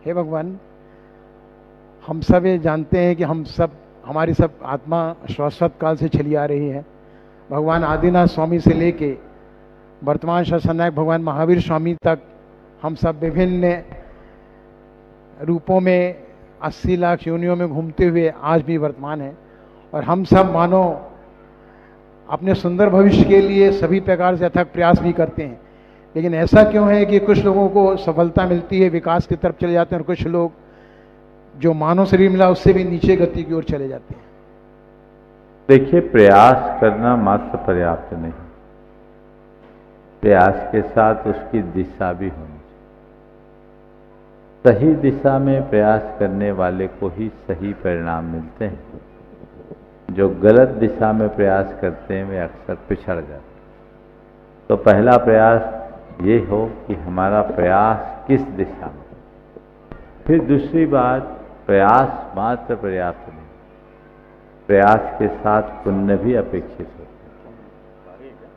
हे भगवान, हम सब ये जानते हैं कि हमारी सब आत्मा शाश्वत काल से चली आ रही है। भगवान आदिनाथ स्वामी से लेके वर्तमान शासन नायक भगवान महावीर स्वामी तक हम सब विभिन्न रूपों में 80 लाख योनियों में घूमते हुए आज भी वर्तमान है। और हम सब मानो अपने सुंदर भविष्य के लिए सभी प्रकार से अथक प्रयास भी करते हैं, लेकिन ऐसा क्यों है कि कुछ लोगों को सफलता मिलती है, विकास की तरफ चले जाते हैं, और कुछ लोग जो मानव शरीर मिला उससे भी नीचे गति की ओर चले जाते हैं। देखिए, प्रयास करना मात्र पर्याप्त नहीं, प्रयास के साथ उसकी दिशा भी होनी चाहिए। सही दिशा में प्रयास करने वाले को ही सही परिणाम मिलते हैं। जो गलत दिशा में प्रयास करते हैं वे अक्सर पिछड़ जाते हैं। तो पहला प्रयास ये हो कि हमारा प्रयास किस दिशा में। फिर दूसरी बात, प्रयास मात्र पर्याप्त नहीं, प्रयास के साथ पुण्य भी अपेक्षित होते हैं।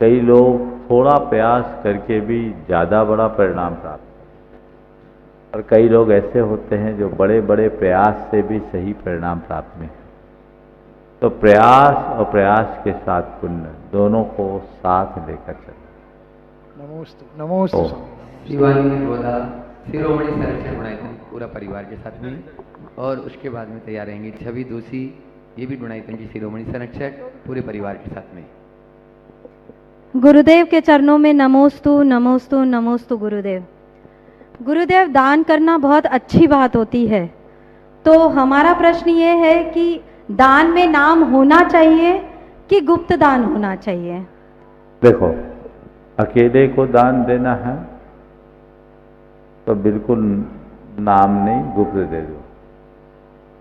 कई लोग थोड़ा प्रयास करके भी ज़्यादा बड़ा परिणाम प्राप्त करते हैं, और कई लोग ऐसे होते हैं जो बड़े बड़े प्रयास से भी सही परिणाम प्राप्त नहीं। तो प्रयास और प्रयास के साथ पुण्य दोनों को साथ लेकर चले। नमोस्तु नमोस्तु। शिवानी गोदा शिरोमणि संरक्षक गुणायतन पूरा परिवार के साथ में, और उसके बाद में तैयार रहेंगे छवि दोषी, ये भी गुणायतन की शिरोमणि संरक्षक पूरे परिवार के साथ में। गुरुदेव के चरणों में नमोस्तु नमोस्तु नमोस्तु। गुरुदेव, गुरुदेव, दान करना बहुत अच्छी बात होती है। तो हमारा प्रश्न ये है कि दान में नाम होना चाहिए कि गुप्त दान होना चाहिए? देखो, अकेले को दान देना है तो बिल्कुल नाम नहीं, गुप्त दे दो।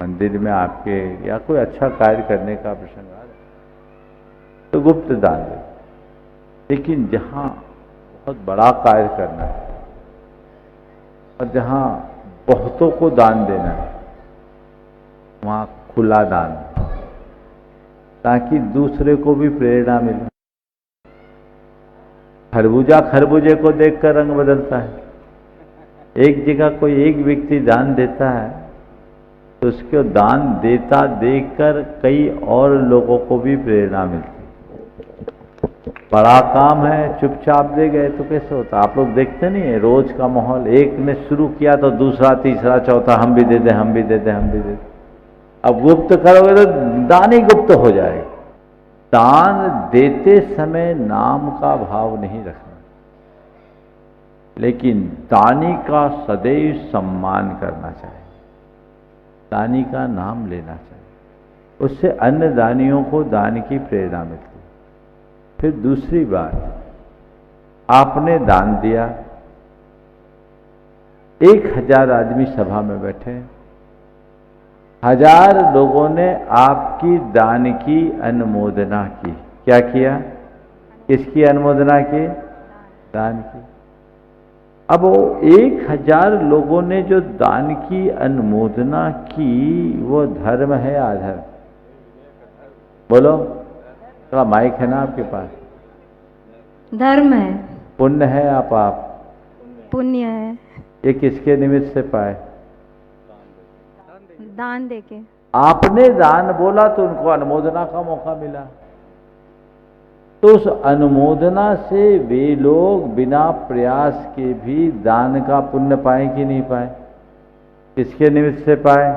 मंदिर में आपके या कोई अच्छा कार्य करने का प्रसंग आ रहा तो गुप्त दान दे। लेकिन जहाँ बहुत बड़ा कार्य करना है और जहाँ बहुतों को दान देना है, वहाँ खुला दान, ताकि दूसरे को भी प्रेरणा मिले। खरबूजा खरबूजे को देखकर रंग बदलता है। एक जगह कोई एक व्यक्ति दान देता है तो उसको दान देता देखकर कई और लोगों को भी प्रेरणा मिलती है। बड़ा काम है, चुपचाप दे गए तो कैसे होता? आप लोग देखते नहीं है रोज का माहौल, एक ने शुरू किया तो दूसरा तीसरा चौथा हम भी दे दे, हम भी दे दे, हम भी दे दे। अब गुप्त करोगे तो दान ही गुप्त हो जाएगा। दान देते समय नाम का भाव नहीं रखना, लेकिन दानी का सदैव सम्मान करना चाहिए, दानी का नाम लेना चाहिए। उससे अन्य दानियों को दान की प्रेरणा मिलती है। फिर दूसरी बात, आपने दान दिया, 1000 आदमी सभा में बैठे, 1000 लोगों ने आपकी दान की अनुमोदना की। क्या किया? किसकी अनुमोदना की? दान की। अब वो 1000 लोगों ने जो दान की अनुमोदना की, वो धर्म है या अधर्म? बोलो, थोड़ा माइक है ना आपके पास? धर्म है। पुण्य है या पाप? पुण्य है। ये किसके निमित्त से पाए? दान देके। आपने दान बोला तो उनको अनुमोदना का मौका मिला, तो उस अनुमोदना से वे लोग बिना प्रयास के भी दान का पुण्य पाए कि नहीं पाए? किसके निमित्त से पाए?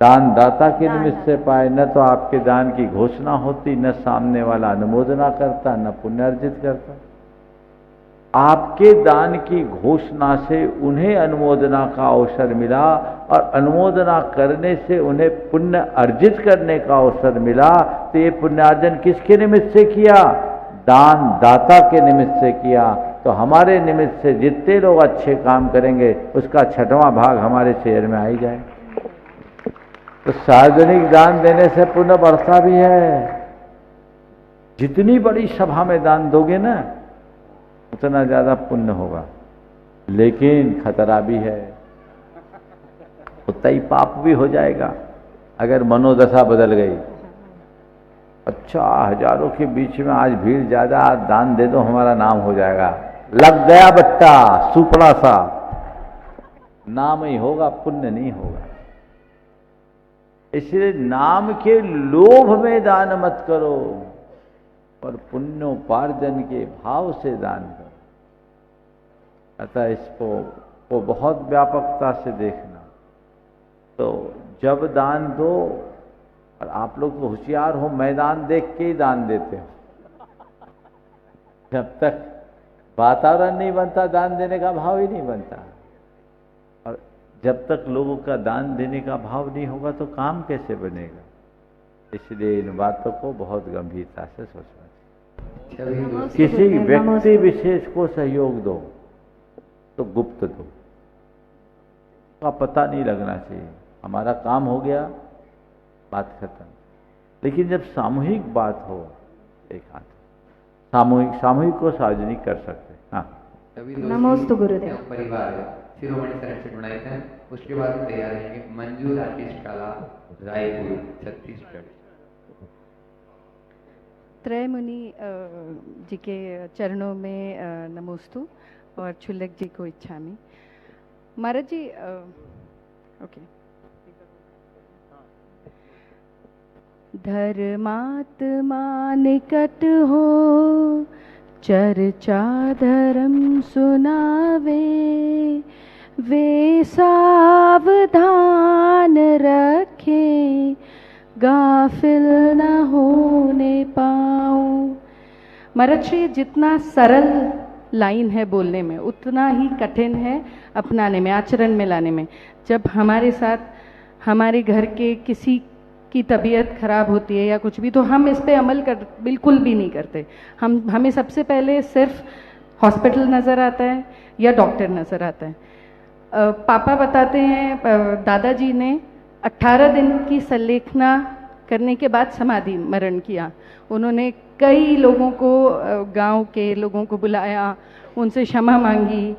दानदाता के निमित्त से पाए। न तो आपके दान की घोषणा होती, न सामने वाला अनुमोदना करता, न पुण्य अर्जित करता। आपके दान की घोषणा से उन्हें अनुमोदना का अवसर मिला, और अनुमोदना करने से उन्हें पुण्य अर्जित करने का अवसर मिला। तो ये पुण्यार्जन किसके निमित्त से किया? दानदाता के निमित्त से किया। तो हमारे निमित्त से जितने लोग अच्छे काम करेंगे उसका 6वां भाग हमारे शेयर में आ ही जाए। तो सार्वजनिक दान देने से पुण्य बढ़ता भी है। जितनी बड़ी सभा में दान दोगे ना, उतना ज़्यादा पुण्य होगा, लेकिन खतरा भी है, उतना ही पाप भी हो जाएगा अगर मनोदशा बदल गई। अच्छा, हजारों के बीच में आज भीड़ ज़्यादा, आज दान दे दो, हमारा नाम हो जाएगा। लग गया बट्टा सुपड़ा सा, नाम ही होगा, पुण्य नहीं होगा। इसलिए नाम के लोभ में दान मत करो और पुण्योपार्जन के भाव से दान करो। अतः इसको को बहुत व्यापकता से देखना। तो जब दान दो, और आप लोग तो होशियार हो, मैदान देख के ही दान देते हो। जब तक वातावरण नहीं बनता, दान देने का भाव ही नहीं बनता। और जब तक लोगों का दान देने का भाव नहीं होगा तो काम कैसे बनेगा? इसलिए इन बातों को बहुत गंभीरता से सोचना चाहिए। किसी व्यक्ति विशेष को सहयोग दो तो गुप्त दो, का पता नहीं लगना चाहिए। हमारा काम हो गया, बात खत्म। लेकिन जब सामूहिक बात हो, एक हाथ सामूहिक को सार्वजनिक कर सकते। हाँ, नमोस्तु गुरुदेव। परिवार शिरोमणि शरण से बनाए थे, उसके बाद तैयार रहेंगे मंजू आर्टिस्ट कला रायपुर छत्तीसगढ़। त्रय मुनि जी के चरणों में नमोस्तु और छुल्लक जी को इच्छामि। महाराज जी, ओके। धर्मात्मा निकट हो, चर्चा धर्म सुनावे, वे सावधान रखे, गाफिल न होने पाऊं। महाराज जी, जितना सरल लाइन है बोलने में, उतना ही कठिन है अपनाने में, आचरण में लाने में। जब हमारे साथ हमारे घर के किसी की तबीयत खराब होती है या कुछ भी, तो हम इस पे अमल बिल्कुल भी नहीं करते। हमें सबसे पहले सिर्फ हॉस्पिटल नज़र आता है या डॉक्टर नज़र आता है। पापा बताते हैं, दादाजी ने 18 दिन की संलेखना करने के बाद समाधि मरण किया। उन्होंने कई लोगों को, गांव के लोगों को बुलाया, उनसे क्षमा मांगी।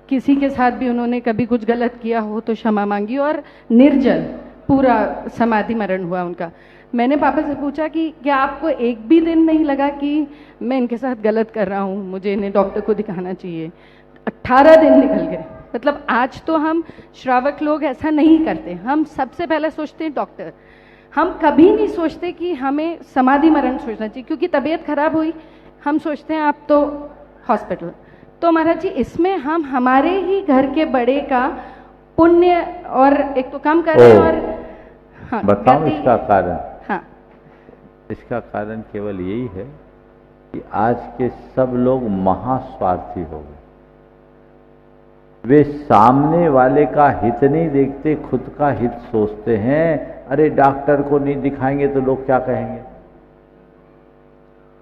किसी के साथ भी उन्होंने कभी कुछ गलत किया हो तो क्षमा मांगी, और निर्जल पूरा समाधि मरण हुआ उनका। मैंने पापा से पूछा कि क्या आपको एक भी दिन नहीं लगा कि मैं इनके साथ गलत कर रहा हूँ, मुझे इन्हें डॉक्टर को दिखाना चाहिए? 18 दिन निकल गए। मतलब आज तो हम श्रावक लोग ऐसा नहीं करते, हम सबसे पहले सोचते हैं डॉक्टर। हम कभी नहीं सोचते कि हमें समाधि मरण सोचना चाहिए, क्योंकि तबीयत खराब हुई हम सोचते हैं आप तो हॉस्पिटल। तो महाराज जी, इसमें हम हमारे ही घर के बड़े का पुण्य और एक तो कम कर रहे हैं, और हाँ, बताओ इसका कारण। हाँ, इसका कारण केवल यही है कि आज के सब लोग महास्वार्थी हो गए। वे सामने वाले का हित नहीं देखते, खुद का हित सोचते हैं। अरे डॉक्टर को नहीं दिखाएंगे तो लोग क्या कहेंगे?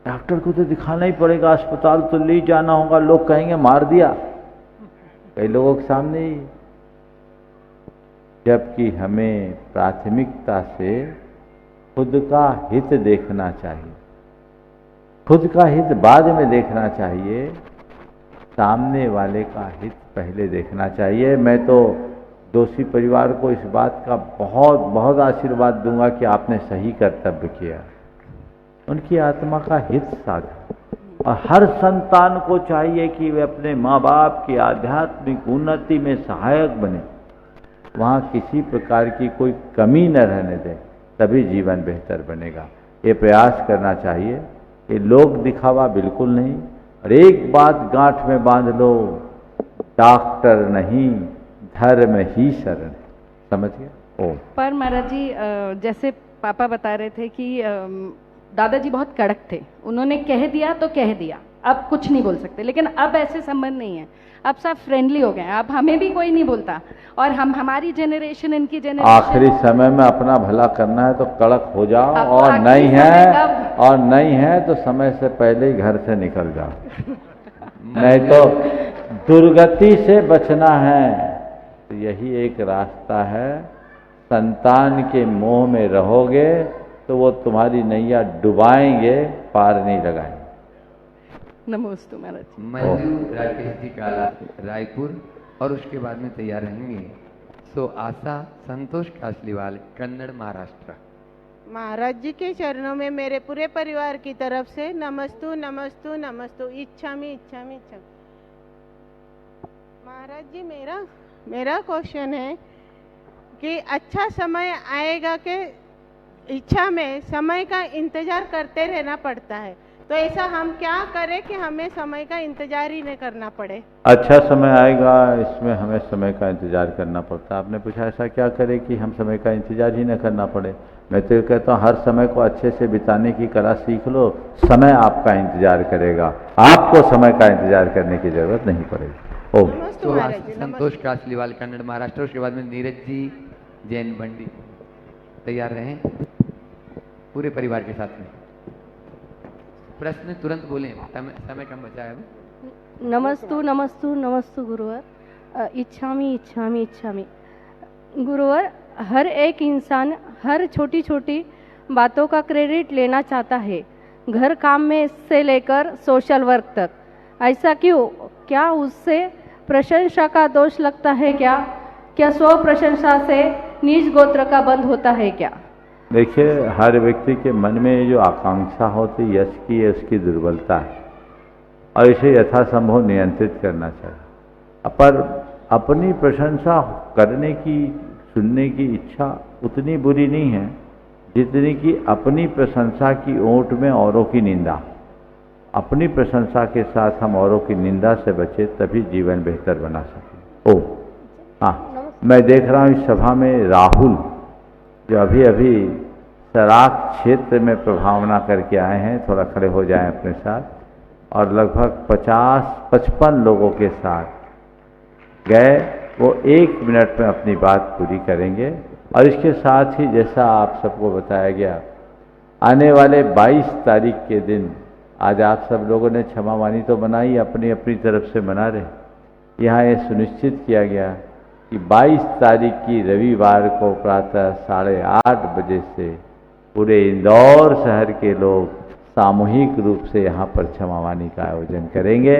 डॉक्टर को तो दिखाना ही पड़ेगा, अस्पताल तो ले जाना होगा, लोग कहेंगे मार दिया, कई लोगों के सामने ही। जबकि हमें प्राथमिकता से खुद का हित देखना चाहिए, खुद का हित बाद में देखना चाहिए, सामने वाले का हित पहले देखना चाहिए। मैं तो दोषी परिवार को इस बात का बहुत बहुत आशीर्वाद दूंगा कि आपने सही कर्तव्य किया, उनकी आत्मा का हित साधा। और हर संतान को चाहिए कि वे अपने माँ बाप की आध्यात्मिक उन्नति में सहायक बने, वहाँ किसी प्रकार की कोई कमी न रहने दें, तभी जीवन बेहतर बनेगा। ये प्रयास करना चाहिए। ये लोग दिखावा बिल्कुल नहीं। और एक बात गांठ में बांध लो, डॉक्टर नहीं, धर्म ही शरण। समझ गए? ओ पर महाराज जी, जैसे पापा बता रहे थे कि दादाजी बहुत कड़क थे, उन्होंने कह दिया तो कह दिया, अब कुछ नहीं बोल सकते। लेकिन अब ऐसे संबंध नहीं है, अब सब फ्रेंडली हो गए हैं, अब हमें भी कोई नहीं बोलता। और हम, हमारी जनरेशन, इनकी जनरेशन, आखिरी समय में अपना भला करना है तो कड़क हो जाओ, और नहीं है तो समय से पहले ही घर से निकल जाओ। नहीं तो दुर्गति से बचना है तो यही एक रास्ता है। संतान के मोह में रहोगे तो वो तुम्हारी नैया डुबाएंगे, पार नहीं लगाएंगे। नमोस्तु महाराज जी। मंजू राकेश जी काला रायपुर और उसके बाद में तैयार रहेंगे सो आशा संतोष कासलीवाल कन्नड़ महाराष्ट्र। महाराज जी के चरणों में मेरे पूरे परिवार की तरफ से नमस्तु नमस्तु नमस्तु इच्छामि इच्छामि इच्छामि। महाराज जी मेरा क्वेश्चन है कि अच्छा समय आएगा कि इच्छा में समय का इंतजार करते रहना पड़ता है, तो ऐसा हम क्या करें कि हमें समय का इंतजार ही नहीं करना पड़े? अच्छा समय आएगा इसमें हमें समय का इंतजार करना पड़ता है। आपने पूछा ऐसा क्या करें कि हम समय का इंतजार ही न करना पड़े। मैं तो कहता हूँ हर समय को अच्छे से बिताने की कला सीख लो, समय आपका इंतजार करेगा, आपको समय का इंतजार करने की जरूरत नहीं पड़ेगी। ओम संतोष कासलीवाल कन्नड़ महाराष्ट्र। उसके बाद में नीरज जी जैन बंडी तैयार रहें पूरे परिवार के साथ में। प्रश्न तुरंत बोलें, समय कम बचा है। नमस्तु नमस्तु नमस्तु गुरुवर। इच्छामि इच्छामि इच्छामि। गुरुवर, हर एक इंसान हर छोटी छोटी बातों का क्रेडिट लेना चाहता है, घर काम में से लेकर सोशल वर्क तक। ऐसा क्यों? क्या उससे प्रशंसा का दोष लगता है क्या स्व प्रशंसा से नीच गोत्र का बंद होता है क्या? देखिए, हर व्यक्ति के मन में जो आकांक्षा होती यश की है उसकी दुर्बलता है और इसे यथासंभव नियंत्रित करना चाहिए। पर अपनी प्रशंसा करने की सुनने की इच्छा उतनी बुरी नहीं है जितनी कि अपनी प्रशंसा की ओट में औरों की निंदा। अपनी प्रशंसा के साथ हम औरों की निंदा से बचे तभी जीवन बेहतर बना सकें। ओ हाँ, मैं देख रहा हूँ इस सभा में राहुल जो अभी अभी सराक क्षेत्र में प्रभावना करके आए हैं, थोड़ा खड़े हो जाएं अपने साथ, और लगभग 50-55 लोगों के साथ गए। वो 1 मिनट में अपनी बात पूरी करेंगे। और इसके साथ ही जैसा आप सबको बताया गया, आने वाले 22 तारीख के दिन, आज आप सब लोगों ने क्षमावानी तो बनाई, अपनी अपनी तरफ से मना रहे। यहाँ ये सुनिश्चित किया गया कि 22 तारीख की रविवार को प्रातः 8:30 बजे से पूरे इंदौर शहर के लोग सामूहिक रूप से यहाँ पर क्षमावानी का आयोजन करेंगे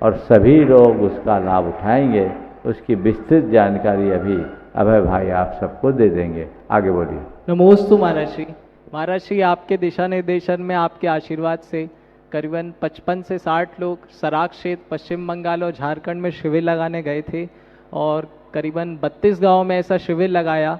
और सभी लोग उसका लाभ उठाएंगे। उसकी विस्तृत जानकारी अभी अभय भाई आप सबको दे देंगे। आगे बोलिए। नमोस्तु महाराज श्री। महाराज श्री, आपके दिशा निर्देशन में आपके आशीर्वाद से करीबन 55 से 60 लोग सराक क्षेत्र पश्चिम बंगाल और झारखंड में शिविर लगाने गए थे और करीबन 32 गाँव में ऐसा शिविर लगाया।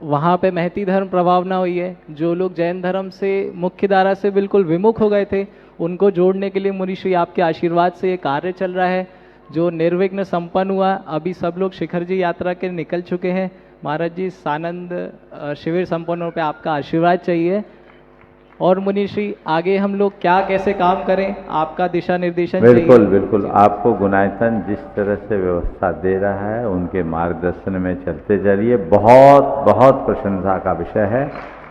वहाँ पे महती धर्म प्रभावना हुई है। जो लोग जैन धर्म से मुख्य धारा से बिल्कुल विमुख हो गए थे उनको जोड़ने के लिए मुनि श्री आपके आशीर्वाद से ये कार्य चल रहा है जो निर्विघ्न संपन्न हुआ। अभी सब लोग शिखर जी यात्रा के निकल चुके हैं। महाराज जी, सानंद शिविर संपन्न होने पे आपका आशीर्वाद चाहिए। और मुनि श्री, आगे हम लोग क्या कैसे काम करें, आपका दिशा निर्देशन बिल्कुल चाहिए। बिल्कुल, आपको गुणायतन जिस तरह से व्यवस्था दे रहा है उनके मार्गदर्शन में चलते चलिए। बहुत बहुत प्रशंसा का विषय है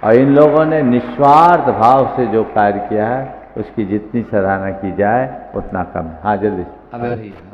और इन लोगों ने निस्वार्थ भाव से जो कार्य किया है उसकी जितनी सराहना की जाए उतना कम। हाँ, जल्दी।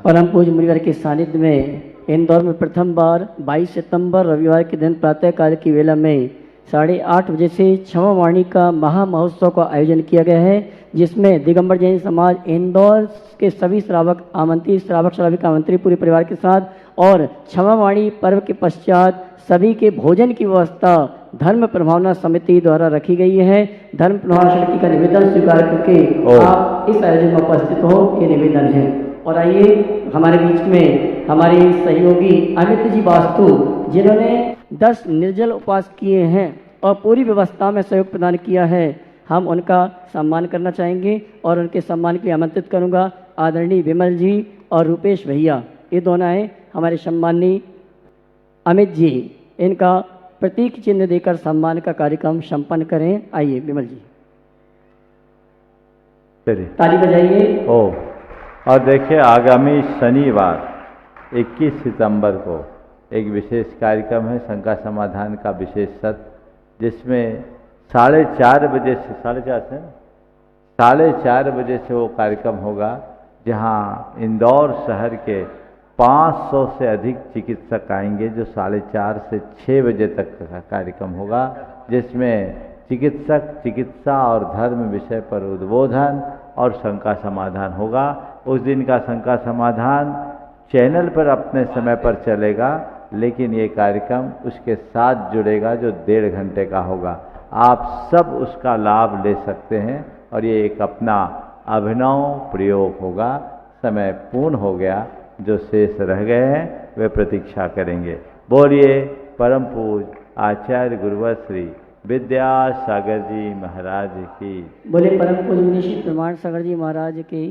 परम पूज्य मुनिवर के सानिध्य में इंदौर में प्रथम बार 22 सितंबर रविवार के दिन प्रातःकाल की वेला में 8:30 बजे से क्षमावाणी का महा महोत्सव का आयोजन किया गया है, जिसमें दिगंबर जैन समाज इंदौर के सभी श्रावक आमंत्रित, श्रावक श्राविका आमंत्रित पूरे परिवार के साथ। और क्षमावाणी पर्व के पश्चात सभी के भोजन की व्यवस्था धर्म प्रभावना समिति द्वारा रखी गई है। धर्म प्रभावना समिति का निवेदन स्वीकार करके आप इस आयोजन में उपस्थित हो, ये निवेदन है। और आइए हमारे बीच में हमारे सहयोगी अमित जी वास्तु, जिन्होंने 10 निर्जल उपवास किए हैं और पूरी व्यवस्था में सहयोग प्रदान किया है, हम उनका सम्मान करना चाहेंगे और उनके सम्मान के लिए आमंत्रित करूंगा आदरणीय विमल जी और रूपेश भैया। ये दोनों हैं हमारे सम्माननीय अमित जी। इनका प्रतीक चिन्ह देकर सम्मान का कार्यक्रम संपन्न करें। आइए विमल जी, ताली बजाइए। और देखिए, आगामी शनिवार 21 सितंबर को एक विशेष कार्यक्रम है, शंका समाधान का विशेष सत्र, जिसमें 4:30 बजे से 4:30 बजे से वो कार्यक्रम होगा, जहां इंदौर शहर के 500 से अधिक चिकित्सक आएंगे, जो 4:30 से 6 बजे तक का कार्यक्रम होगा, जिसमें चिकित्सक चिकित्सा और धर्म विषय पर उद्बोधन और शंका समाधान होगा। उस दिन का शंका समाधान चैनल पर अपने समय पर चलेगा, लेकिन ये कार्यक्रम उसके साथ जुड़ेगा जो 1.5 घंटे का होगा। आप सब उसका लाभ ले सकते हैं और ये एक अपना अभिनव प्रयोग होगा। समय पूर्ण हो गया, जो शेष रह गए हैं वे प्रतीक्षा करेंगे। बोलिए परम पूज्य आचार्य गुरुवर श्री विद्यासागर जी महाराज की। बोले परम पूज्य श्री प्रमाण सागर जी महाराज की।